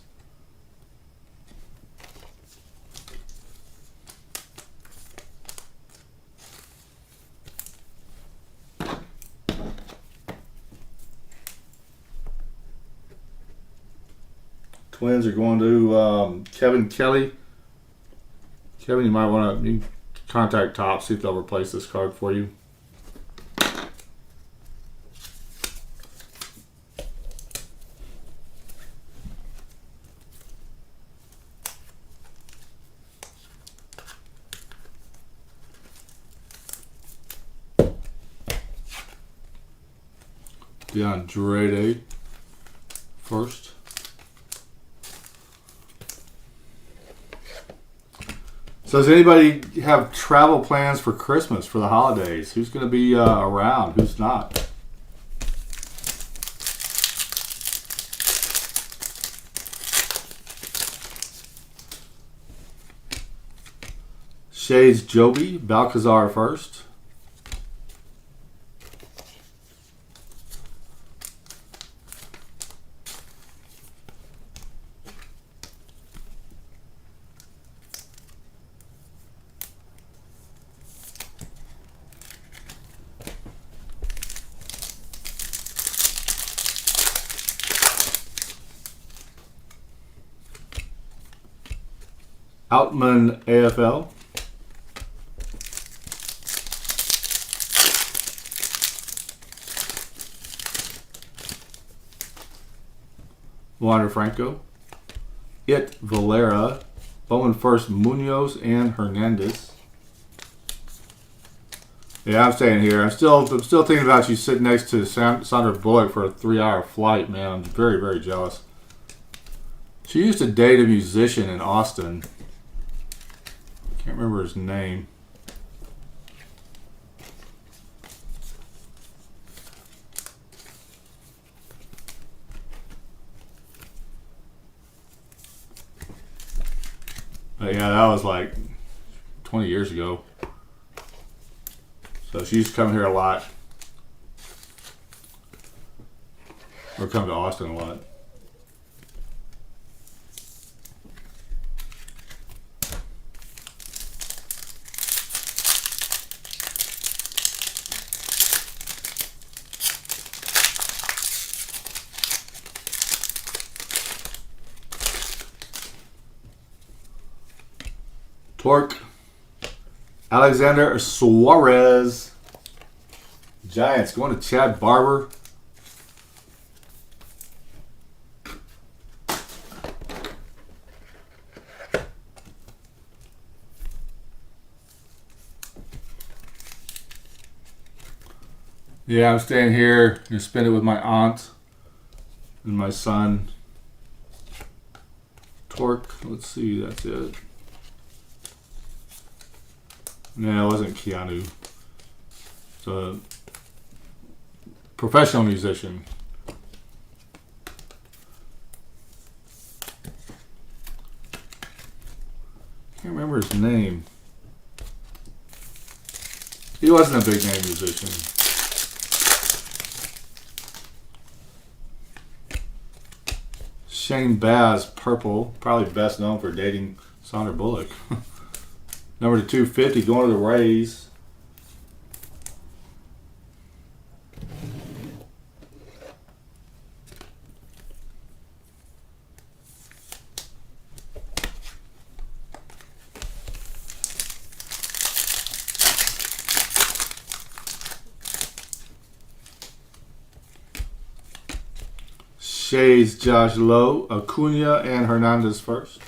Twins are going to Kevin Kelly. Kevin, you might want to contact Top, see if they'll replace this card for you. DeAndre first. So does anybody have travel plans for Christmas, for the holidays? Who's going to be around? Who's not? Shades Joby, Balcazar first. Outman AFL. Wander Franco. Valera. Bowman first, Munoz and Hernandez. Yeah, I'm staying here. I'm still thinking about you sitting next to Sandra Bullock for a 3-hour flight, man. I'm very, very jealous. She used to date a musician in Austin. Can't remember his name. But yeah, that was like 20 years ago. So she used to come here a lot. Or come to Austin a lot. Torque, Alexander Suarez. Giants going to Chad Barber. Yeah, I'm staying here. Gonna spend it with my aunt and my son. Torque. Let's see. That's it. No, it wasn't Keanu. It's a professional musician. Can't remember his name. He wasn't a big name musician. Shane Baz, purple, probably best known for dating Sandra Bullock. Number to 250, going to the Rays. Shays, Josh Lowe, Acuna, and Hernandez first.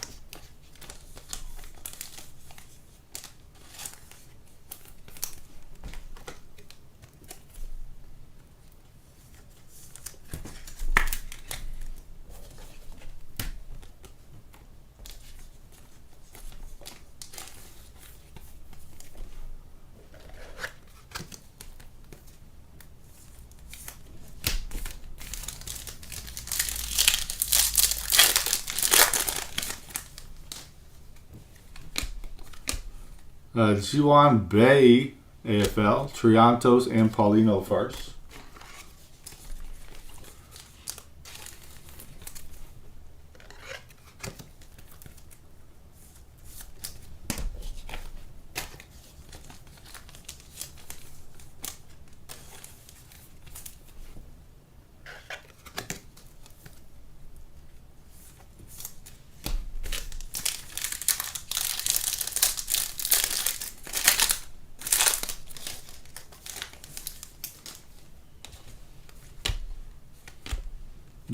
Juan Bay, AFL, Triantos, and Paulino first.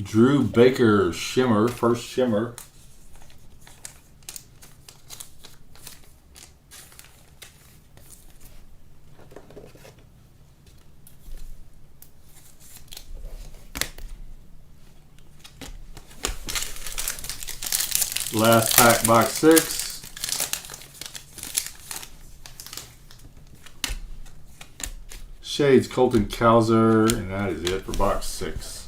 Drew Baker, Shimmer, first Shimmer. Last pack, box 6. Shades, Colton Cowser, and that is it for box 6.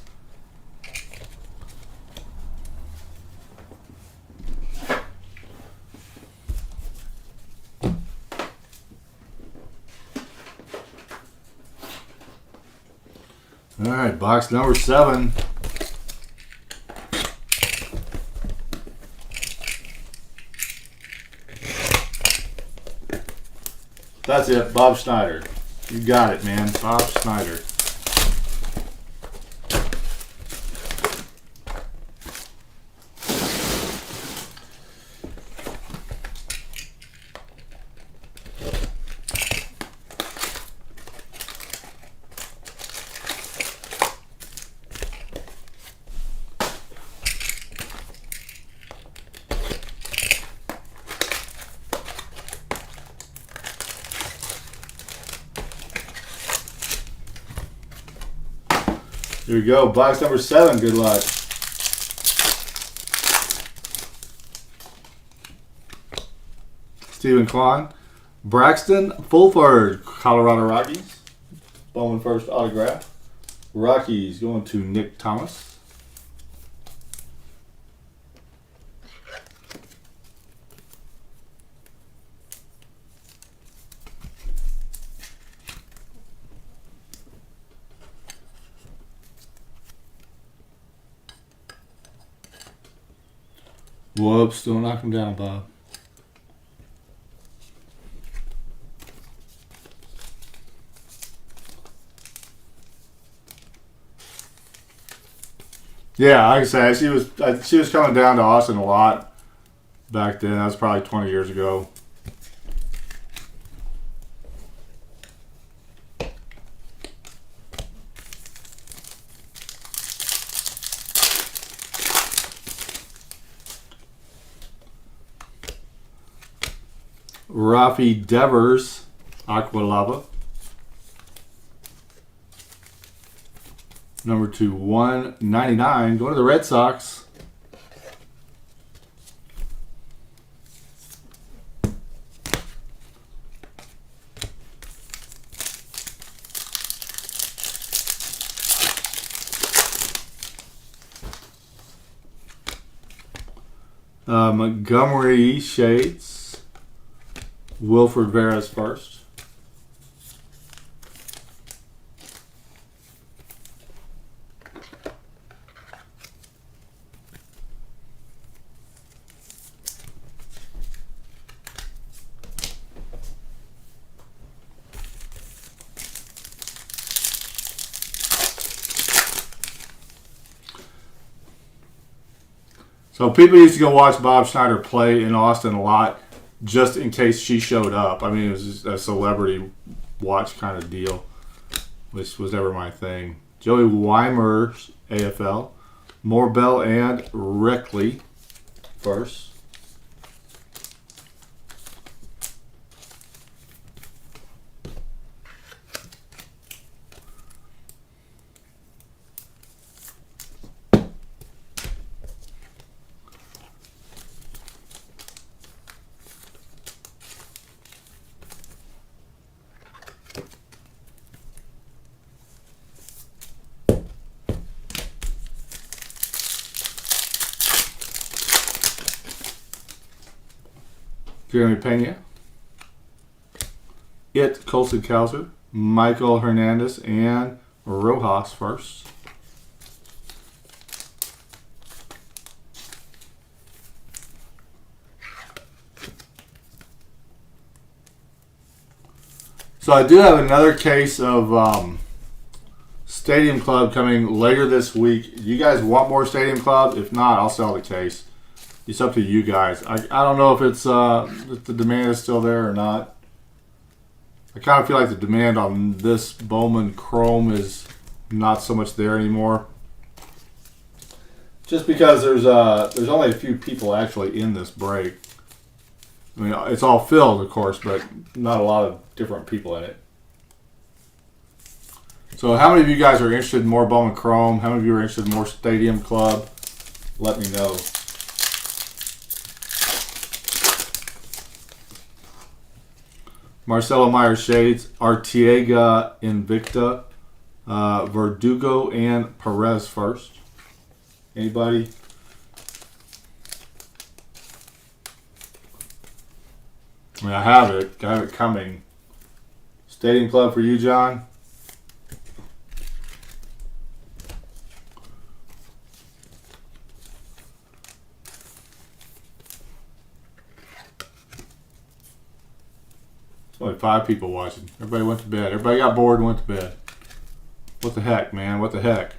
All right, box number 7. That's it, Bob Schneider. You got it, man. Bob Schneider. Here we go, box number 7. Good luck. Stephen Kwan, Braxton Fulford, Colorado Rockies. Bowman first autograph. Rockies going to Nick Thomas. Whoops, don't knock him down, Bob. Yeah, like I said, she was coming down to Austin a lot back then. That was probably 20 years ago. Rafi Devers, Aqua Lava. Number 2/199, going to the Red Sox. Montgomery Shades, Wilfred Veras first. So people used to go watch Bob Schneider play in Austin a lot just in case she showed up. I mean, it was just a celebrity watch kind of deal, which was never my thing. Joey Weimer's AFL. Morbell and Reckley first. Jeremy Pena. Colson Cowser, Michael Hernandez, and Rojas first. So I do have another case of Stadium Club coming later this week. You guys want more Stadium Club? If not, I'll sell the case. It's up to you guys. I don't know if it's if the demand is still there or not. I kind of feel like the demand on this Bowman Chrome is not so much there anymore. Just because there's only a few people actually in this break. I mean, it's all filled, of course, but not a lot of different people in it. So how many of you guys are interested in more Bowman Chrome? How many of you are interested in more Stadium Club? Let me know. Marcelo Meyer Shades, Arteaga Invicta, Verdugo, and Perez first. Anybody? I mean, I have it coming. Stadium Club for you, John. Only 5 people watching. Everybody went to bed. Everybody got bored and went to bed. What the heck, man? What the heck?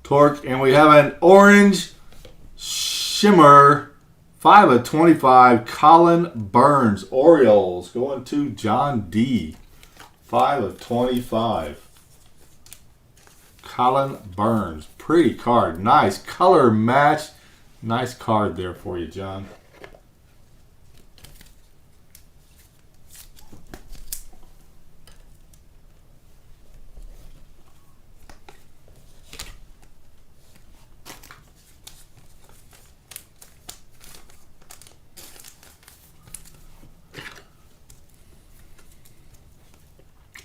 Torque. And we have an orange shimmer 5/25 Colin Burns. Orioles going to John D. 5/25. Colin Burns. Pretty card. Nice color match. Nice card there for you, John.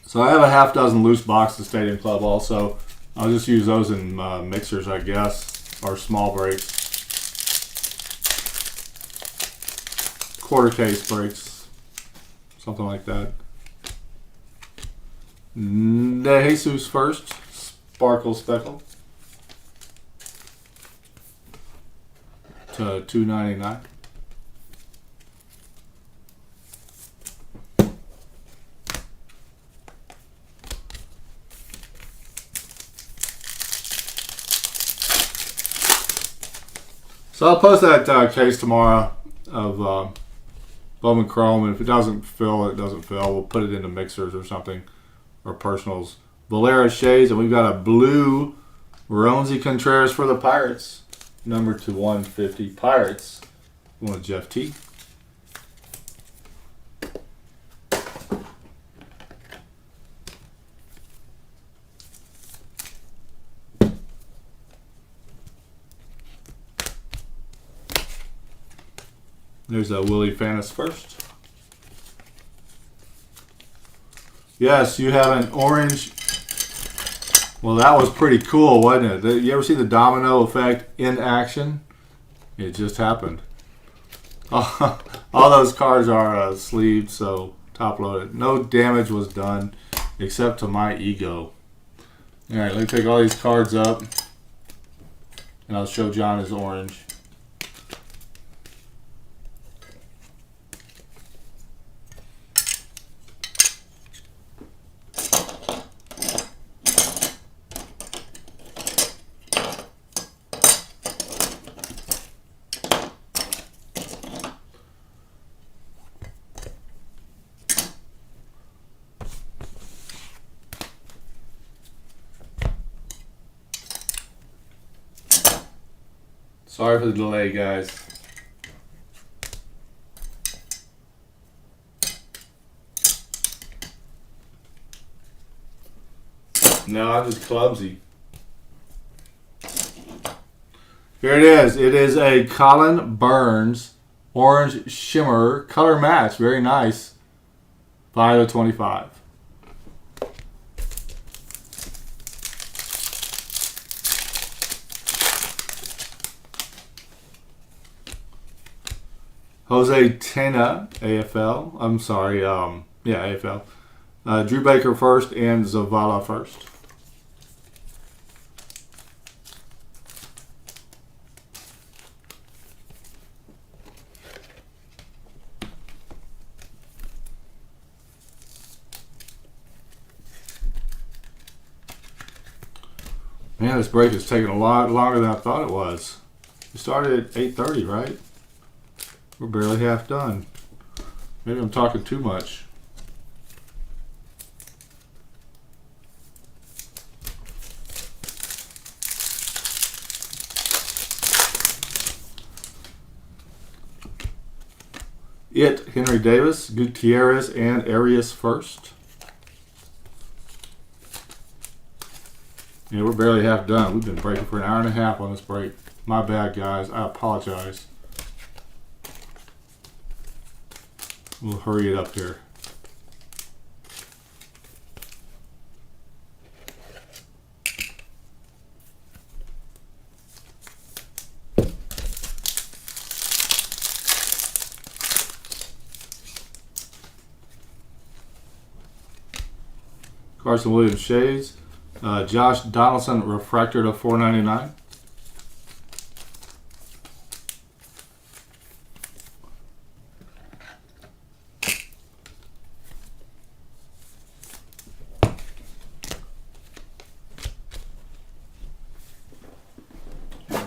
So I have a half dozen loose boxes, Stadium Club also. I'll just use those in mixers, I guess, or small breaks. Quarter case breaks, something like that. De Jesus first, Sparkle Speckle to $2.99. So I'll post that case tomorrow of Bowman Chrome, and if it doesn't fill, it doesn't fill. We'll put it into mixers or something, or personals. Valera Shades, and we've got a blue Ronesy Contreras for the Pirates. Number to 150 Pirates. One with Jeff T. There's a Willie Fanis first. Yes, you have an orange. Well, that was pretty cool, wasn't it? You ever see the domino effect in action? It just happened. All those cards are sleeved, so top loaded. No damage was done except to my ego. All right, let me pick all these cards up, and I'll show John his orange. Sorry for the delay, guys. No, I'm just clumsy. Here it is. It is a Colin Burns Orange Shimmer color match. Very nice. 5/25. Jose Tena, AFL. I'm sorry, yeah, AFL. Drew Baker first and Zavala first. Man, this break is taking a lot longer than I thought it was. We started at 8:30, right? We're barely half done. Maybe I'm talking too much. Henry Davis, Gutierrez, and Arias first. Yeah, we're barely half done. We've been breaking for an hour and a half on this break. My bad, guys. I apologize. We'll hurry it up here. Carson Williams Shades. Josh Donaldson Refractor to $4.99.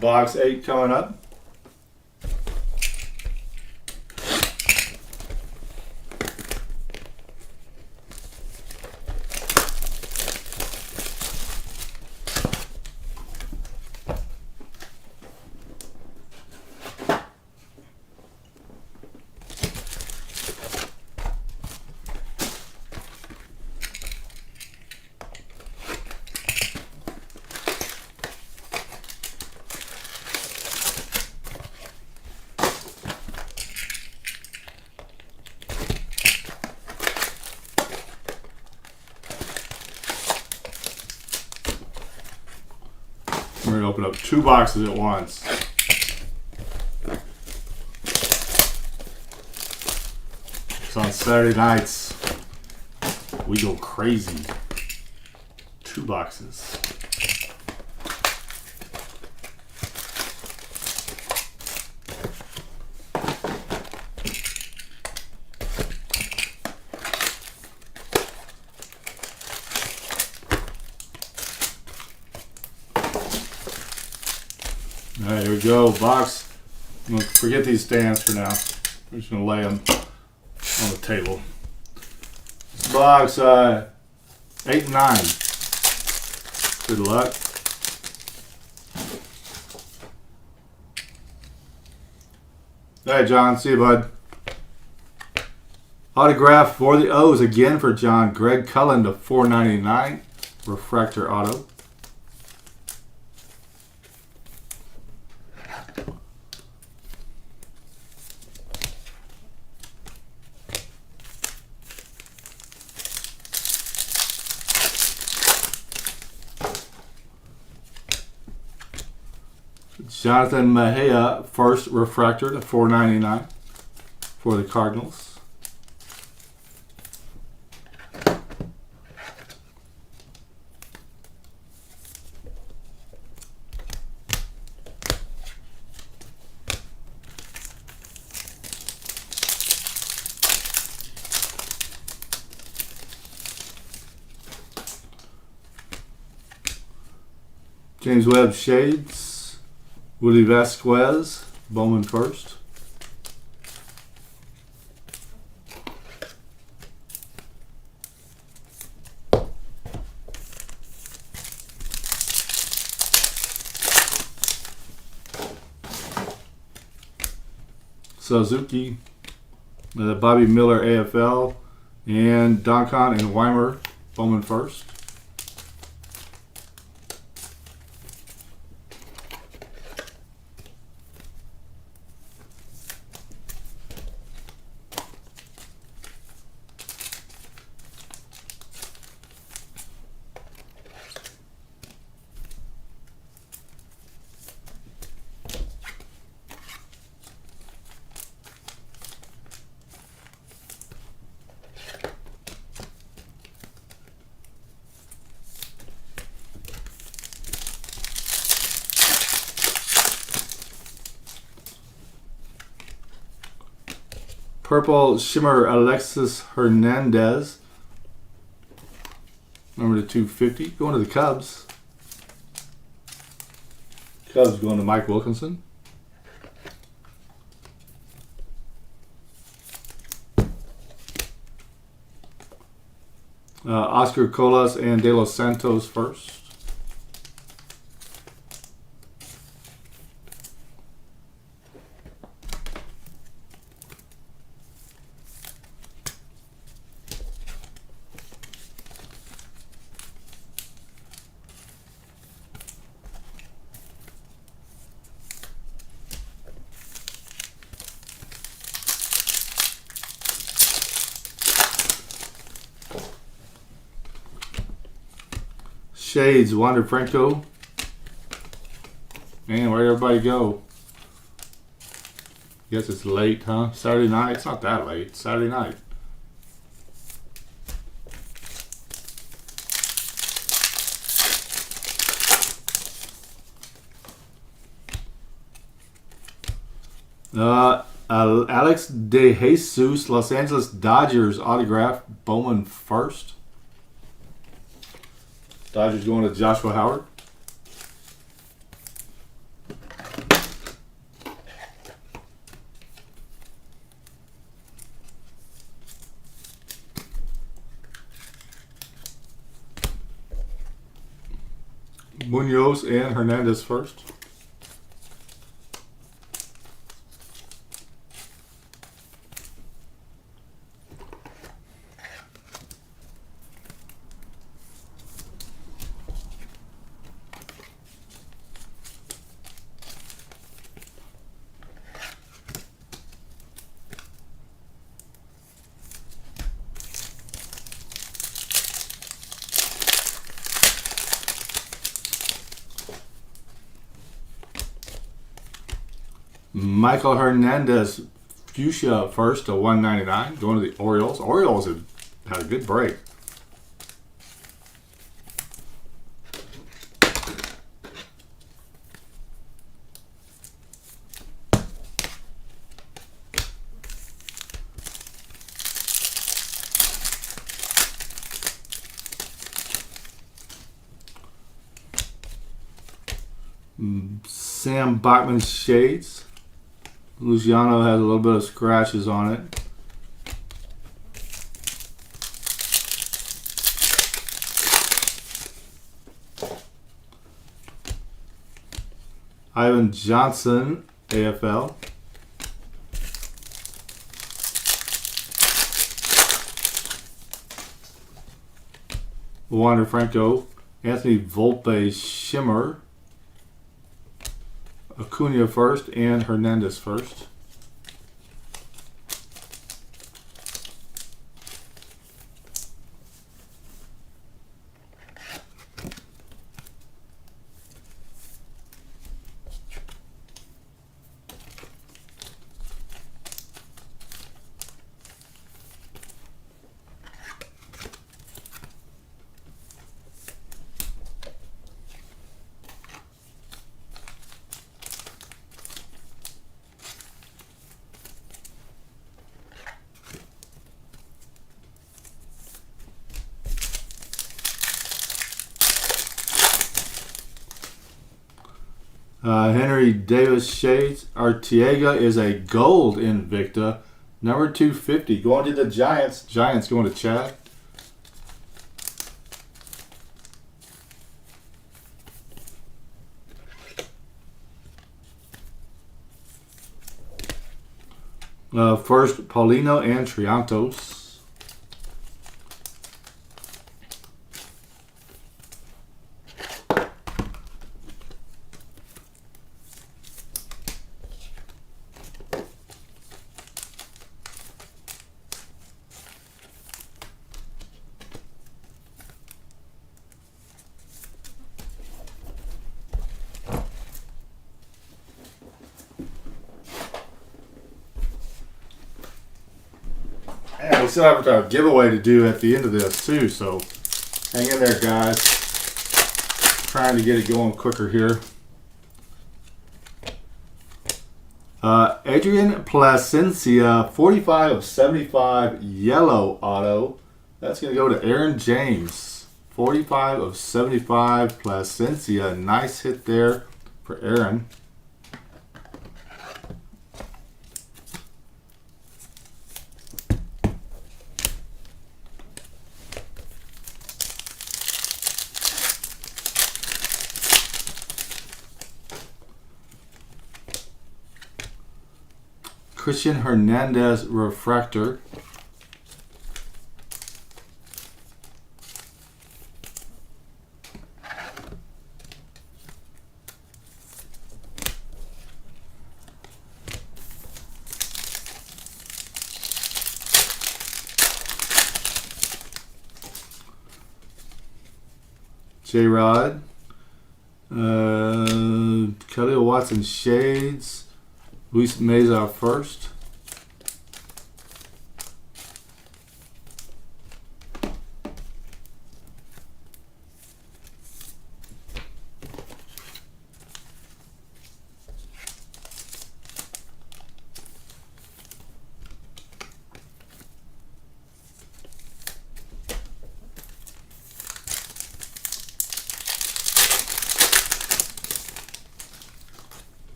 Box 8 coming up. We're going to open up 2 boxes at once. So on Saturday nights, we go crazy. 2 boxes. All right, here we go. Box. I'm going to forget these stands for now. We're just going to lay them on the table. This box 8 and 9. Good luck. Hey, John. See you, bud. Autograph for the O's again for John. Greg Cullen to $4.99. Refractor auto. Jonathan Mejia, first refractor to $4.99 for the Cardinals. James Webb Shades. Willie Vasquez, Bowman first. Suzuki, Bobby Miller AFL, and Doncon and Weimer, Bowman first. Purple Shimmer Alexis Hernandez. Number to 250. Going to the Cubs. Cubs going to Mike Wilkinson. Oscar Colas and De Los Santos first. Shades, Wander Franco. Man, where'd everybody go? Guess it's late, huh? Saturday night? It's not that late. It's Saturday night. Alex De Jesus, Los Angeles Dodgers autograph, Bowman first. Dodgers going to Joshua Howard. Munoz and Hernandez first. Michael Hernandez, Fuchsia first to $1.99. Going to the Orioles. Orioles had a good break. Sam Bachman's Shades. Luciano has a little bit of scratches on it. Ivan Johnson, AFL. Wander Franco, Anthony Volpe Shimmer, Acuna first, and Hernandez first. Henry Davis Shades Arteaga is a gold Invicta, number 250. Going to the Giants. Giants going to Chad. First, Paulino and Triantos. And we still have a giveaway to do at the end of this too, so hang in there, guys. Trying to get it going quicker here. Adrian Placencia, 45 of 75 yellow auto. That's going to go to Aaron James. 45 of 75 Placencia. Nice hit there for Aaron. Christian Hernandez refractor. J-Rod. Kelly Watson Shades. Luis Meza first.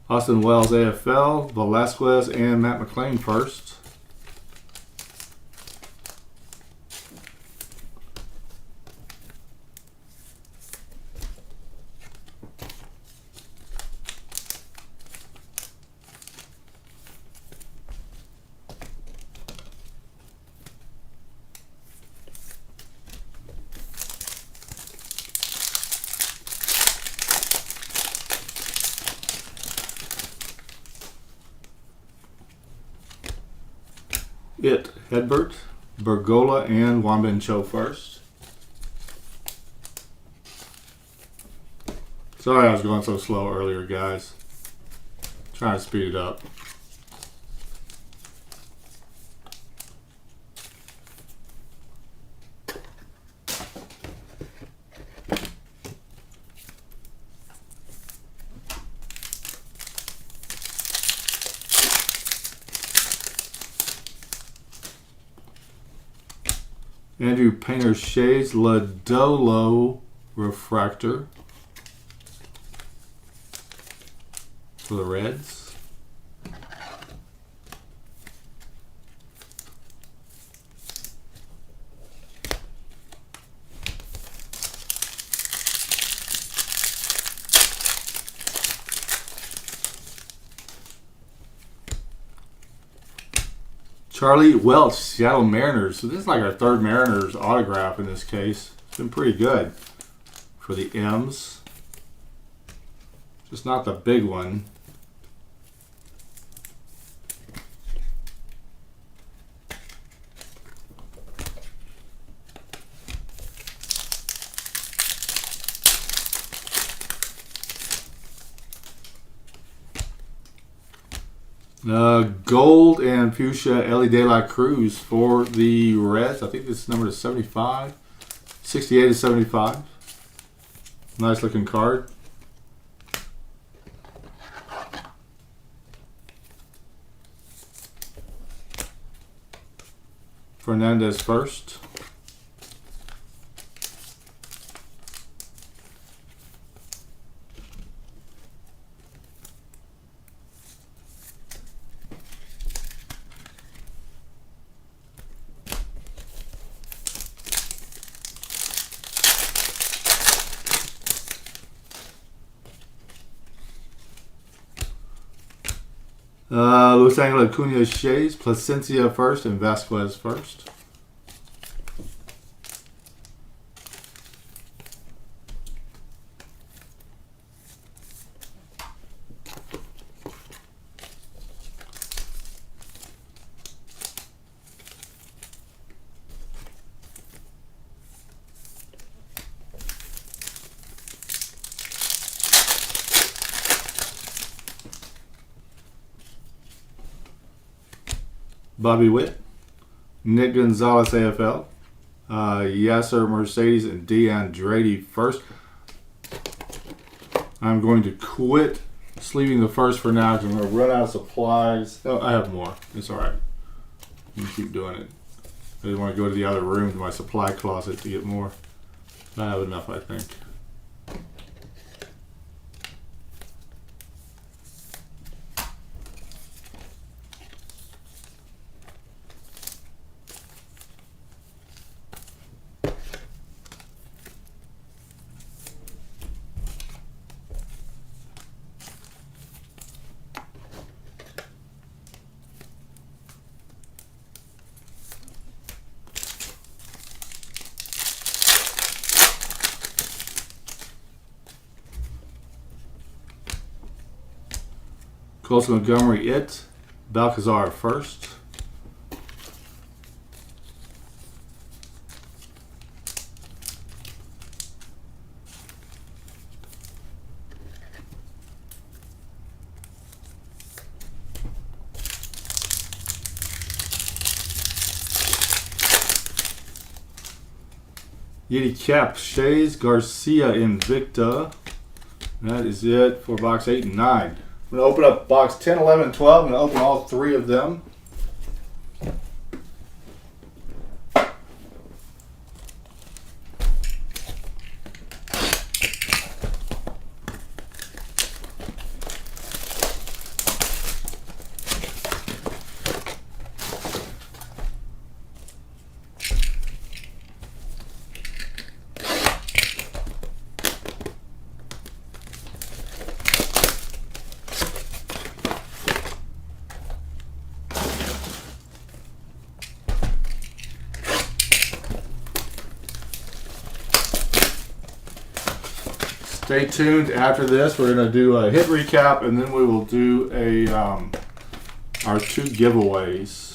Austin Wells AFL, Velasquez, and Matt McLean first. Hedbert, Bergola, and Wanbin Cho first. Sorry I was going so slow earlier, guys. Trying to speed it up. Andrew Painter Shades Lodolo refractor for the Reds. Charlie Welch, Seattle Mariners. So this is like our third Mariners autograph in this case. It's been pretty good for the M's. Just not the big one. Gold and fuchsia Ellie De La Cruz for the Reds. I think this number is 75. 68 to 75. Nice looking card. Fernandez first. Los Angeles Acuna Shays, Placencia first, and Vasquez first. Bobby Witt, Nick Gonzalez AFL, Yasser Mercedes, and DeAndrade first. I'm going to quit sleeving the first for now because I'm going to run out of supplies. Oh, I have more. It's all right. You can keep doing it. I didn't want to go to the other room to my supply closet to get more. I have enough, I think. Close Montgomery, Balcazar first. Yeti Cap, Shays, Garcia, Invicta. That is it for box 8 and 9. I'm going to open up box 10, 11, and 12. I'm going to open all three of them. Stay tuned after this. We're going to do a hit recap, and then we will do a our two giveaways.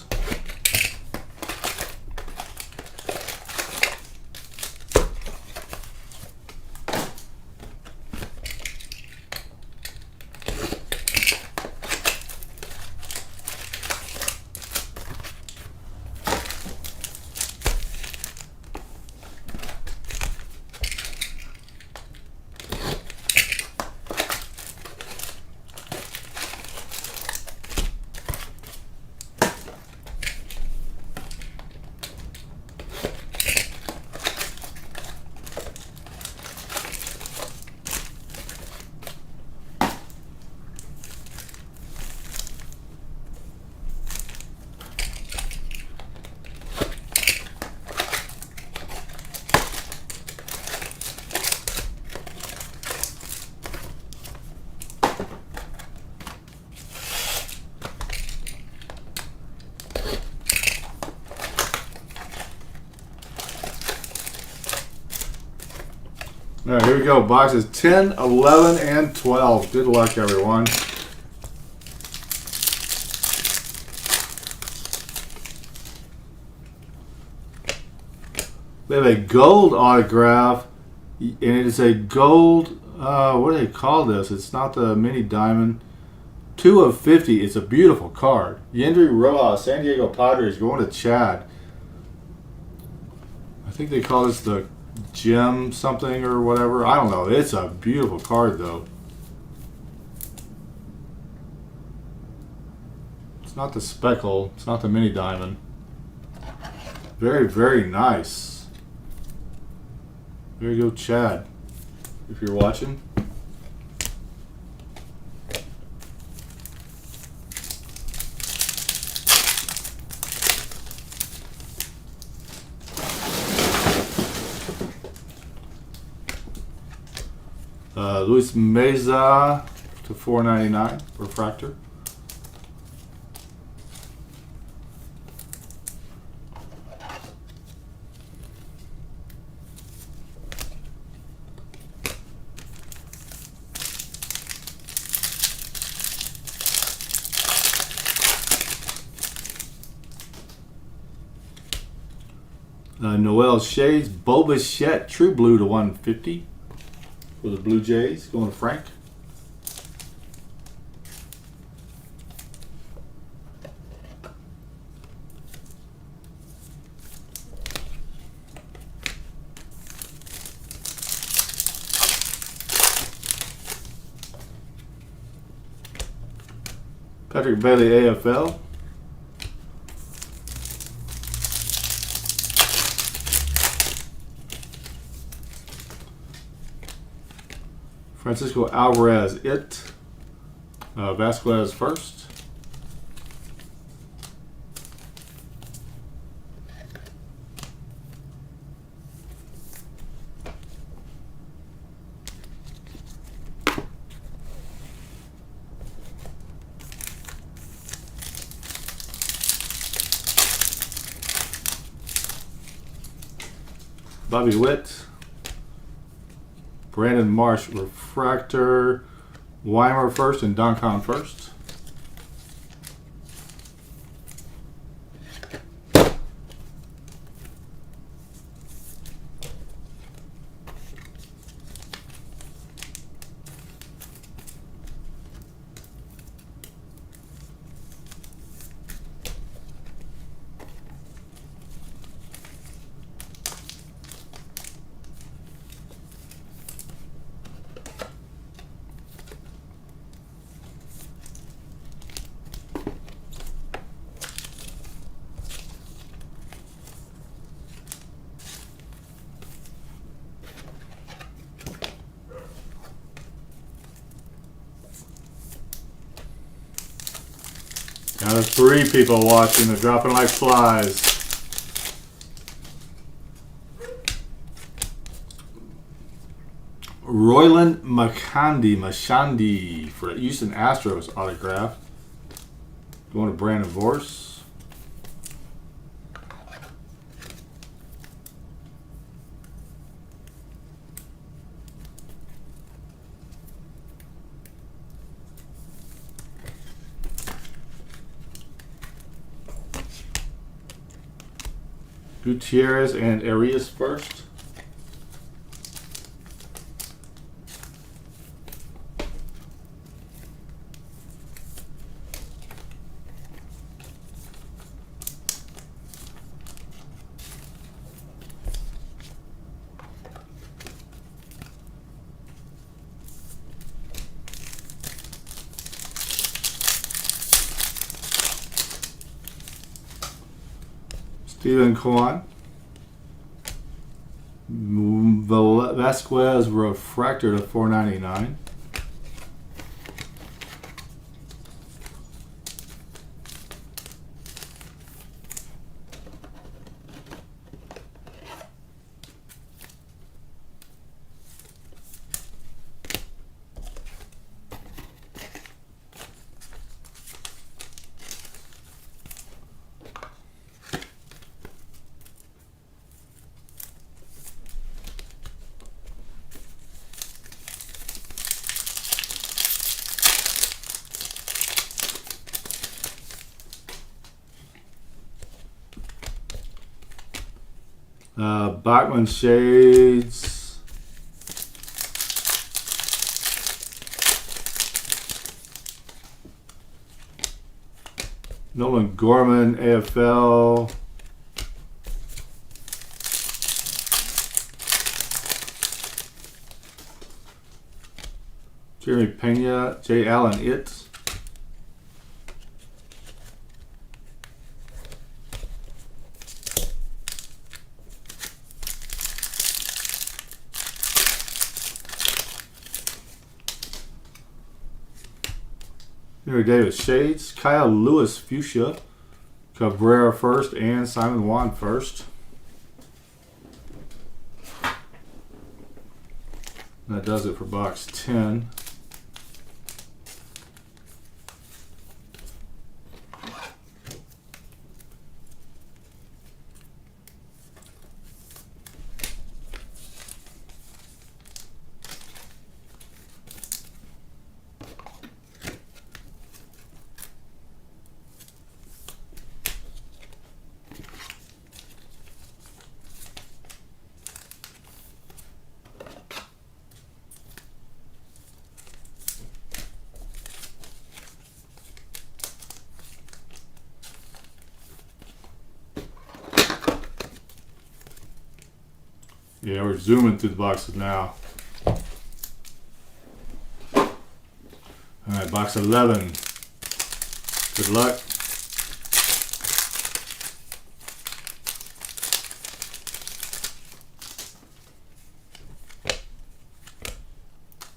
All right, here we go. Boxes 10, 11, and 12. Good luck, everyone. We have a gold autograph, and it is a gold, what do they call this? It's not the mini diamond. 2 of 50. It's a beautiful card. Yendry Rojas, San Diego Padres, going to Chad. I think they call this the gem something or whatever. I don't know. It's a beautiful card, though. It's not the speckle. It's not the mini diamond. Very, very nice. There you go, Chad, if you're watching. Luis Meza to 499 refractor. Noel Shades, Bo Bichette, True Blue to 150 for the Blue Jays, going to Frank. Patrick Bailey, AFL. Francisco Alvarez, Vasquez first. Bobby Witt. Brandon Marsh, refractor. Weimer first and Duncan first. Now there's 3 people watching. They're dropping like flies. Royland Mashandi for Houston Astros autograph. Going to Brandon Vorse. Gutierrez and Arias first. Steven Kwan. Vasquez refractor to 499. Bowman shades. Nolan Gorman AFL. Jeremy Pena, J. Allen It. Henry Davis Shades, Kyle Lewis Fuchsia, Cabrera first, and Simon Wan first. That does it for box 10. Yeah, we're zooming through the boxes now. Alright, box 11. Good luck.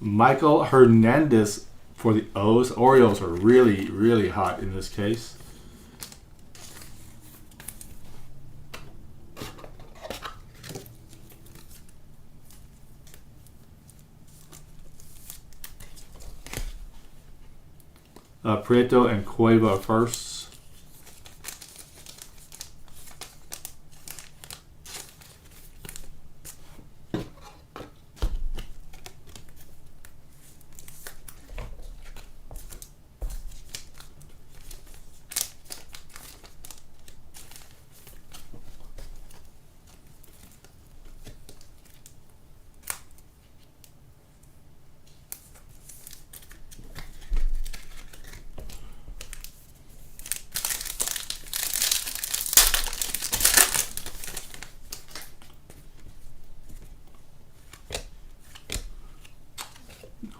Michael Hernandez for the O's. Orioles are really, really hot in this case. Prieto and Cueva first.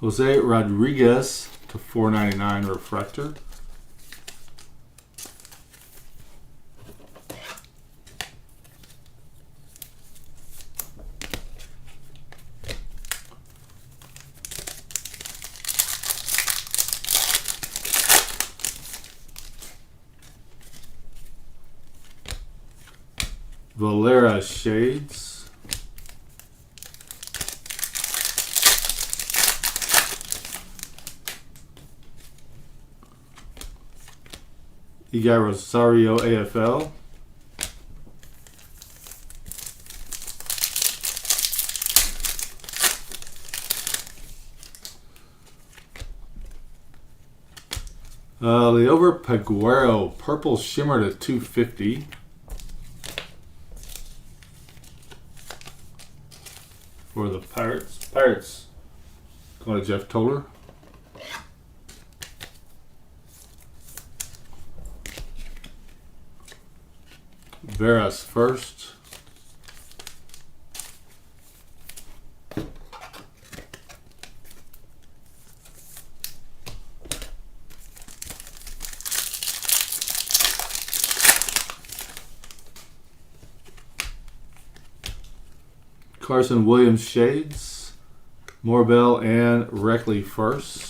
Jose Rodriguez to 499 refractor. Valera Shades. Igor Rosario AFL. Leover Peguero, Purple Shimmer to 250. For the Pirates. Pirates. Going to Jeff Toller. Veras first. Carson Williams Shades. Morbell and Reckley first.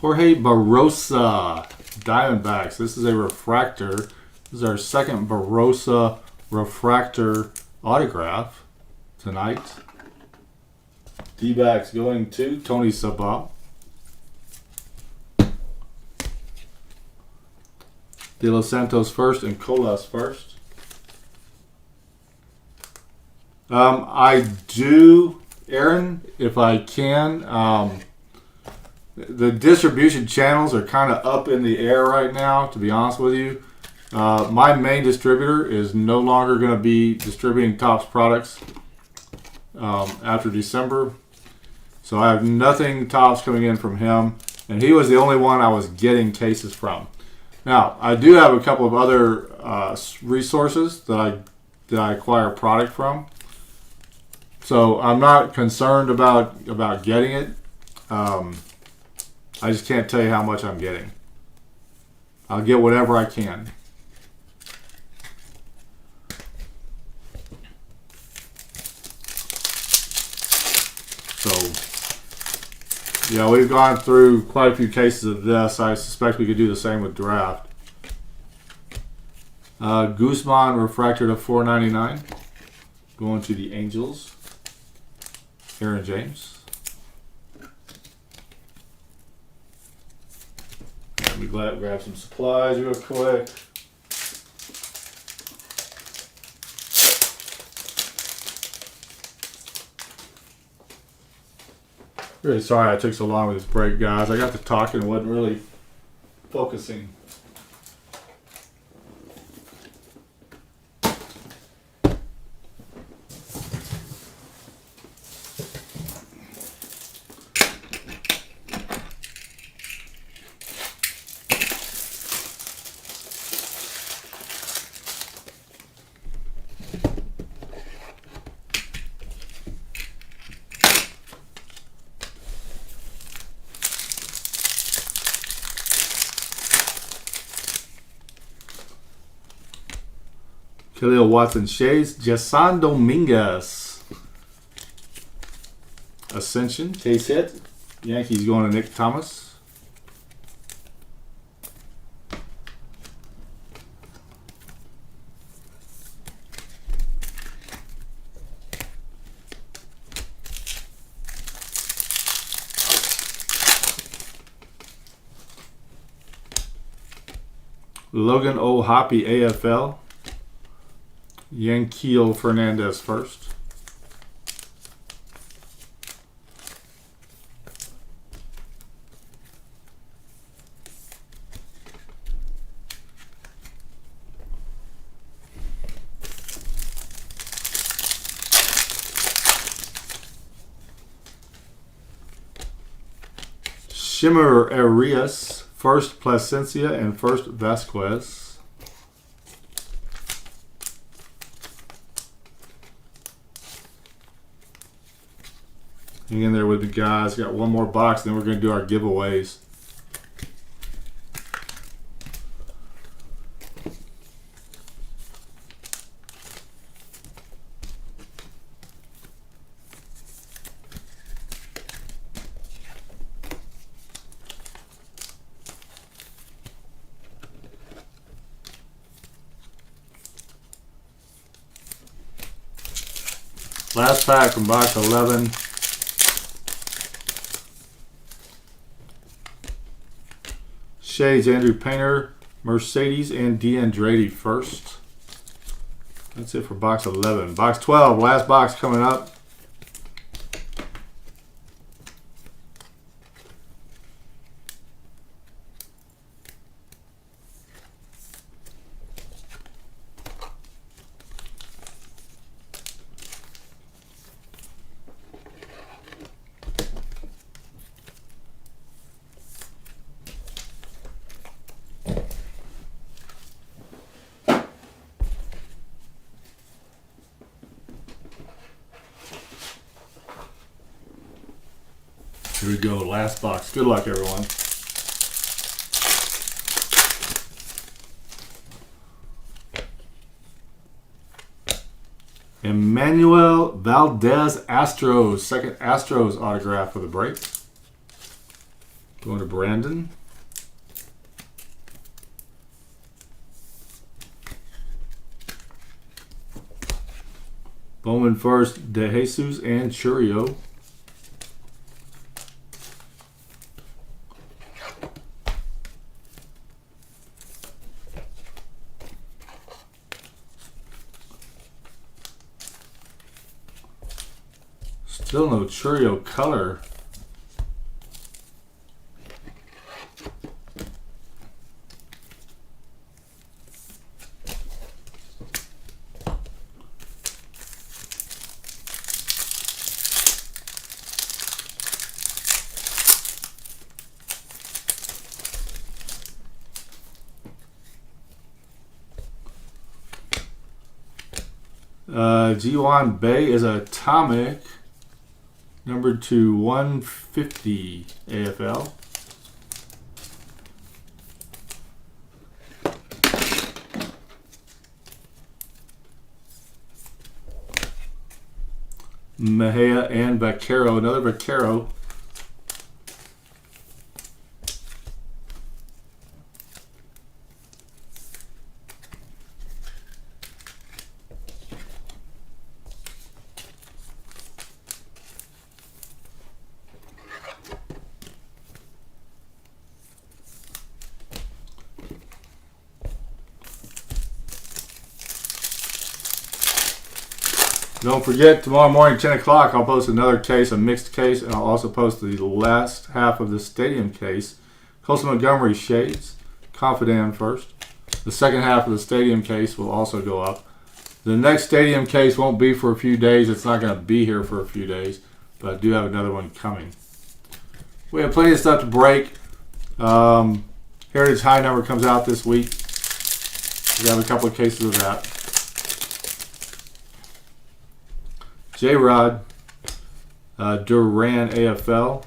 Jorge Barrosa, Diamondbacks. This is a refractor. This is our second Barrosa refractor autograph tonight. D-backs going to Tony Sabah. De Los Santos first and Colas first. I do, Aaron, if I can. The distribution channels are kind of up in the air right now, to be honest with you. My main distributor is no longer going to be distributing Topps products after December. So I have nothing Topps coming in from him. And he was the only one I was getting cases from. Now, I do have a couple of other resources that I acquire product from. So I'm not concerned about getting it. I just can't tell you how much I'm getting. I'll get whatever I can. So, yeah, we've gone through quite a few cases of this. I suspect we could do the same with draft. Guzman refractor to $4.99. Going to the Angels. Aaron James. Let me grab some supplies real quick. Really sorry I took so long with this break, guys. I got to talking and wasn't really focusing. Khalil Watson Shades, Jason Dominguez. Ascension, case hit. Yankees going to Nick Thomas. Logan O. Hoppy AFL. Yanquiel Fernandez first. Shimmer Arias, first Plasencia and first Vasquez. Hang in there with me, guys. Got one more box, then we're going to do our giveaways. Last pack from box 11. Shades, Andrew Painter, Mercedes, and DeAndre first. That's it for box 11. Box 12, last box coming up. Here we go, last box. Good luck, everyone. Emmanuel Valdez Astros, second Astros autograph for the break. Going to Brandon. Bowman first, De Jesus and Churio. Still no Churio color. G1 Bay is Atomic, numbered to 150 AFL. Mejia and Vaquero, another Vaquero. Don't forget, tomorrow morning, 10 o'clock, I'll post another case, a mixed case, and I'll also post the last half of the stadium case. Colson Montgomery Shades, Confidant first. The second half of the stadium case will also go up. The next stadium case won't be for a few days. It's not going to be here for a few days, but I do have another one coming. We have plenty of stuff to break. Heritage High number comes out this week. We have a couple of cases of that. J-Rod, Duran AFL.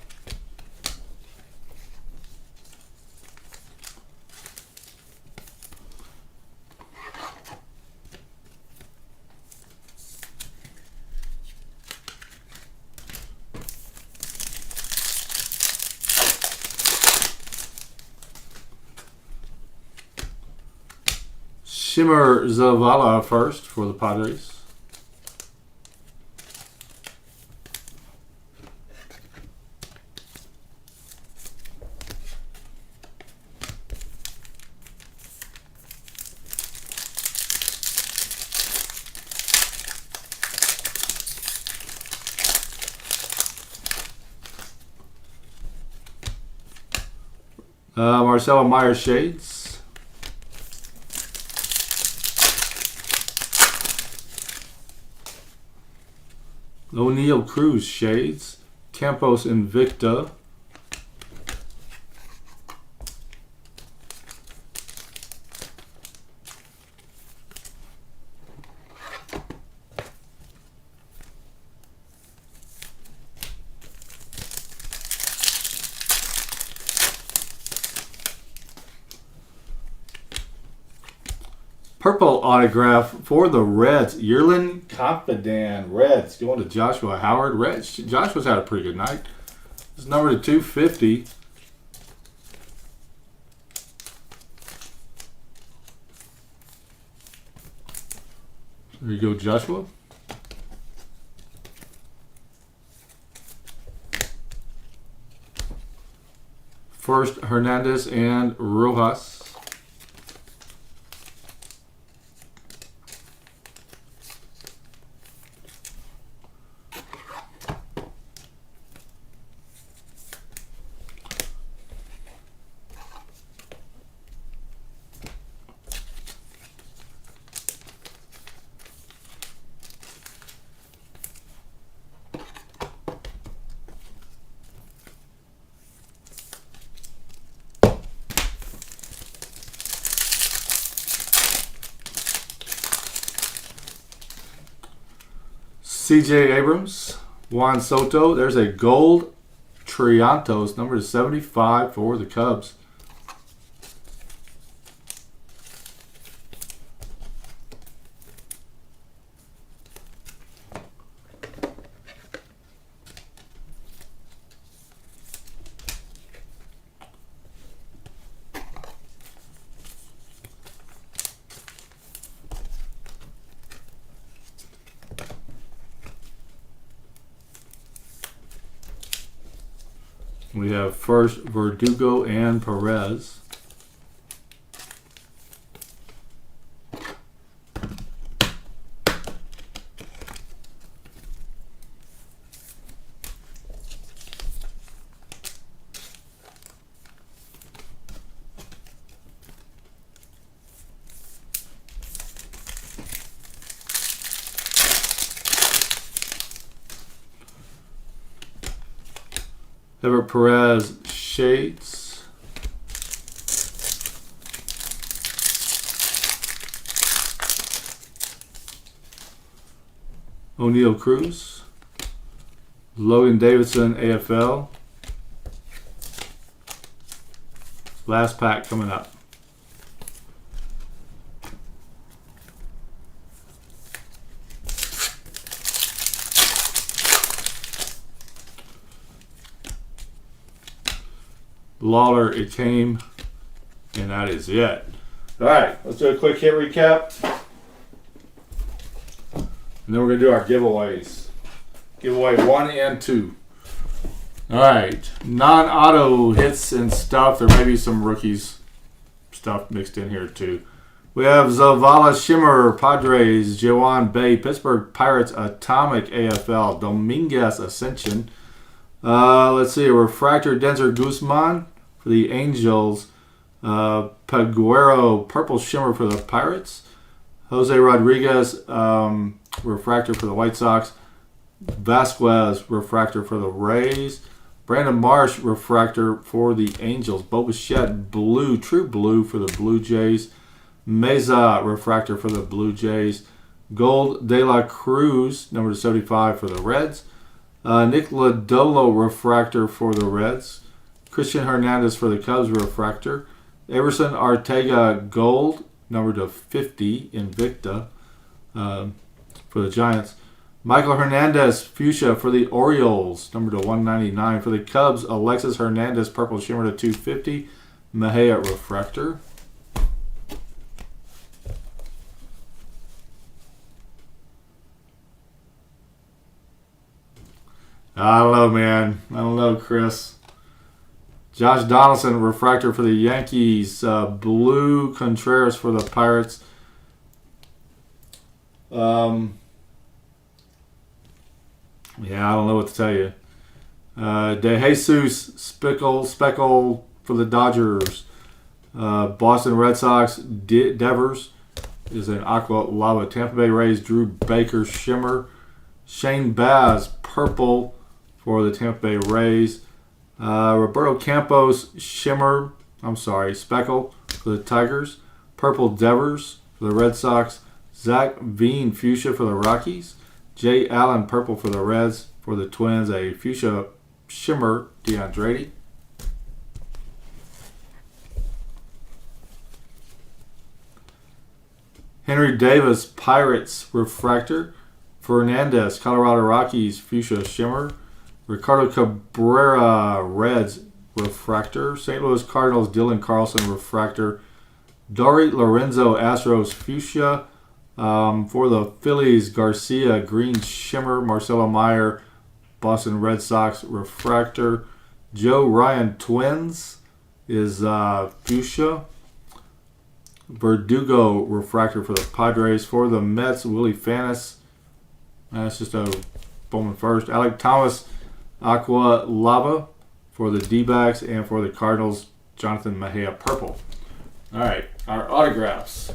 Shimmer Zavala first for the Padres. Marcelo Meyer Shades. O'Neal Cruz Shades. Campos Invicta. Purple autograph for the Reds. Yerlin Confidant. Reds going to Joshua Howard. Reds. Joshua's had a pretty good night. It's number to 250. There you go, Joshua. First, Hernandez and Rojas. CJ Abrams, Juan Soto. There's a gold Triantos, number 75 for the Cubs. We have first Verdugo and Perez. Everett Perez shades. O'Neal Cruz. Logan Davidson AFL. Last pack coming up. Lawler, it came, and that is it. All right, let's do a quick hit recap. And then we're going to do our giveaways. Giveaway 1 and 2. All right, non-auto hits and stuff. There may be some rookies stuff mixed in here too. We have Zavala Shimmer, Padres, Joanne Bay, Pittsburgh Pirates, Atomic AFL, Dominguez Ascension. Let's see, a refractor Denzer Guzman for the Angels, Peguero Purple Shimmer for the Pirates, Jose Rodriguez refractor for the White Sox, Vasquez refractor for the Rays, Brandon Marsh refractor for the Angels, Bo Bichette blue, true blue for the Blue Jays, Meza refractor for the Blue Jays, Gold De La Cruz number 75 for the Reds, Nick Lodolo refractor for the Reds. Christian Hernandez for the Cubs refractor. Everson Arteaga gold, number to 50 Invicta for the Giants. Michael Hernandez fuchsia for the Orioles, number to 199 for the Cubs. Alexis Hernandez purple shimmer to 250 Mejia refractor. I don't know, man. I don't know, Chris. Josh Donaldson, refractor for the Yankees. Blue Contreras for the Pirates. Yeah, I don't know what to tell you. De Jesus Speckle for the Dodgers. Boston Red Sox, Devers is an aqua lava. Tampa Bay Rays, Drew Baker Shimmer. Shane Baz, purple for the Tampa Bay Rays. Roberto Campos Shimmer, Speckle for the Tigers. Purple Devers for the Red Sox. Zach Veen fuchsia for the Rockies. Jay Allen purple for the Reds. For the Twins, a fuchsia shimmer DeAndre. Henry Davis Pirates refractor. Fernandez Colorado Rockies fuchsia shimmer. Ricardo Cabrera Reds refractor. St. Louis Cardinals Dylan Carlson refractor. Dory Lorenzo Astros fuchsia. For the Phillies, Garcia green shimmer. Marcelo Meyer Boston Red Sox refractor. Joe Ryan Twins is fuchsia. Verdugo refractor for the Padres. For the Mets, Willie Fanis. That's just a Bowman first. Alec Thomas Aqua Lava for the D-backs, and for the Cardinals, Jonathan Mejia purple. All right, our autographs.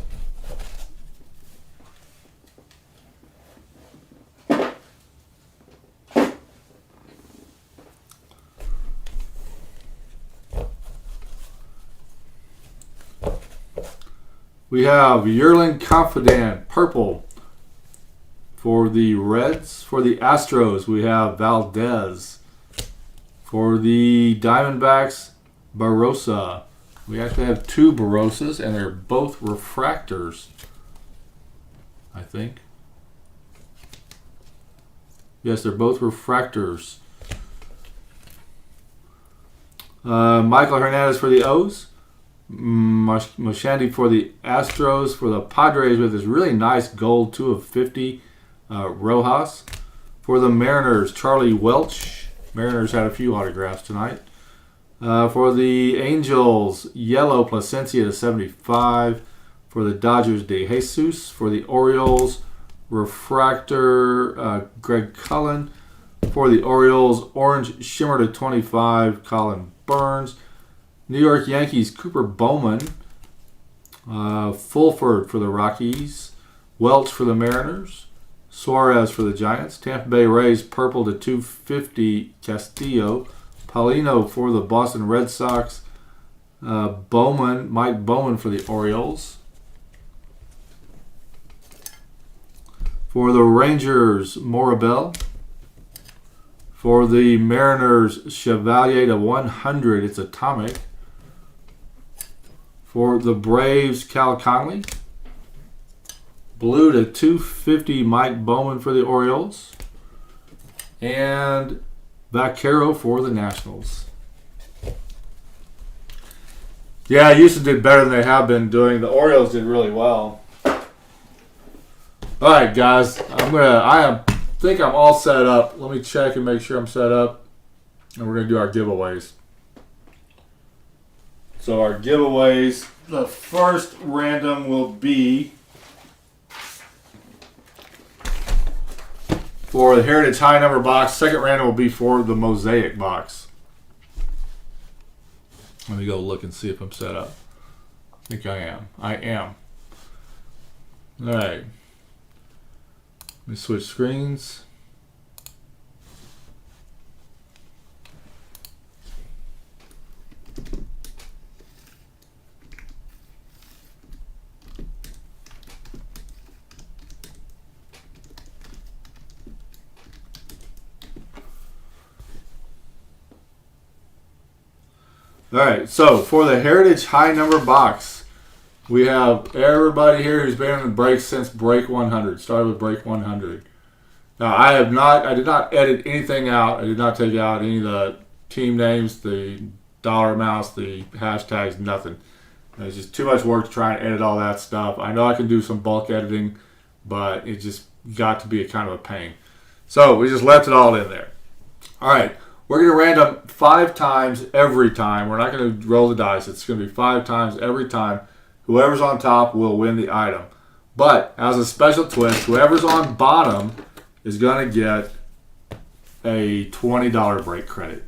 We have Yerlin Confidant purple for the Reds. For the Astros, we have Valdez. For the Diamondbacks, Barossa. We actually have two Barossas, and they're both refractors, I think. Yes, they're both refractors. Michael Hernandez for the O's. Moshandi for the Astros. For the Padres with this really nice gold 2 of 50 Rojas. For the Mariners, Charlie Welch. Mariners had a few autographs tonight. For the Angels, yellow Placencia to 75. For the Dodgers, De Jesus. For the Orioles, refractor Greg Cullen. For the Orioles, orange shimmer to 25 Colin Burns. New York Yankees, Cooper Bowman. Fulford for the Rockies. Welch for the Mariners. Suarez for the Giants. Tampa Bay Rays, purple to 250 Castillo. Paulino for the Boston Red Sox. Mike Bowman for the Orioles. For the Rangers, Morabel. For the Mariners, Chevalier to 100. It's atomic. For the Braves, Cal Conley. Blue to 250, Mike Bowman for the Orioles. And Vaquero for the Nationals. Yeah, Houston did better than they have been doing. The Orioles did really well. All right, guys. I think I'm all set up. Let me check and make sure I'm set up. And we're going to do our giveaways. So our giveaways, the first random will be for the Heritage High Number box. Second random will be for the Mosaic box. Let me go look and see if I'm set up. I think I am. I am. All right. Let me switch screens. All right, so for the Heritage High Number box, we have everybody here who's been in the break since break 100. Started with break 100. Now, I did not edit anything out. I did not take out any of the team names, the dollar amounts, the hashtags, nothing. It's just too much work to try and edit all that stuff. I know I can do some bulk editing, but it just got to be a kind of a pain. So we just left it all in there. All right. We're going to random 5 times every time. We're not going to roll the dice. It's going to be 5 times every time. Whoever's on top will win the item. But as a special twist, whoever's on bottom is going to get a $20 break credit.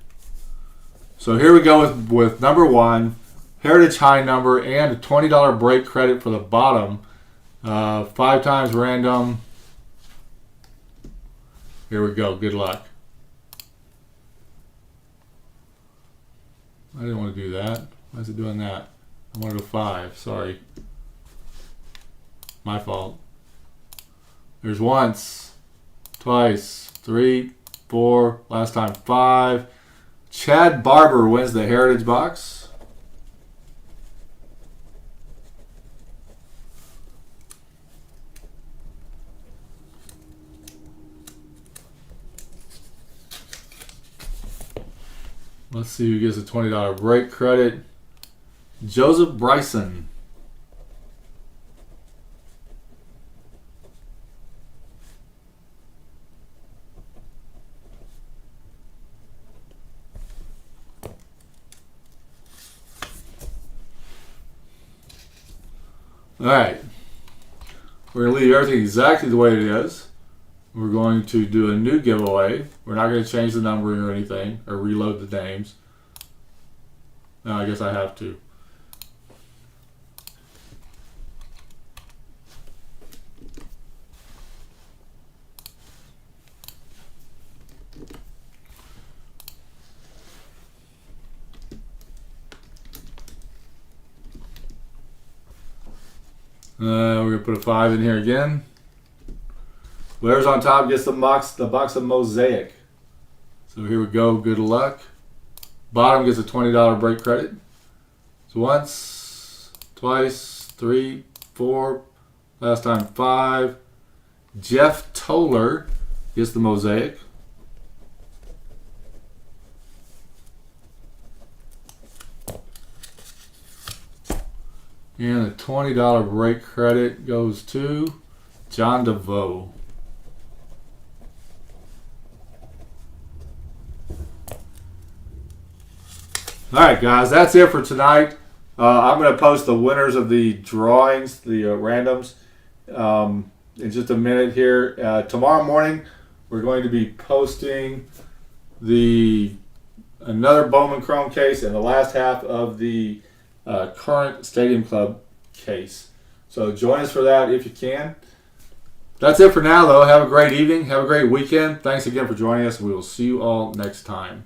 So here we go with number 1, Heritage High Number, and a $20 break credit for the bottom. 5 times random. Here we go. Good luck. I didn't want to do that. Why is it doing that? I want to go 5. Sorry. My fault. There's once, twice, 3, 4, last time 5. Chad Barber wins the Heritage box. Let's see who gets a $20 break credit. Joseph Bryson. All right. We're going to leave everything exactly the way it is. We're going to do a new giveaway. We're not going to change the numbering or anything or reload the names. No, I guess I have to. We're going to put a 5 in here again. Whoever's on top gets the box of Mosaic. So here we go. Good luck. Bottom gets a $20 break credit. So once, twice, 3, 4, last time 5. Jeff Toller gets the Mosaic. And the $20 break credit goes to John DeVoe. All right, guys, that's it for tonight. I'm going to post the winners of the drawings, the randoms, in just a minute here. Tomorrow morning, we're going to be posting another Bowman Chrome case and the last half of the current Stadium Club case. So join us for that if you can. That's it for now, though. Have a great evening. Have a great weekend. Thanks again for joining us. We will see you all next time.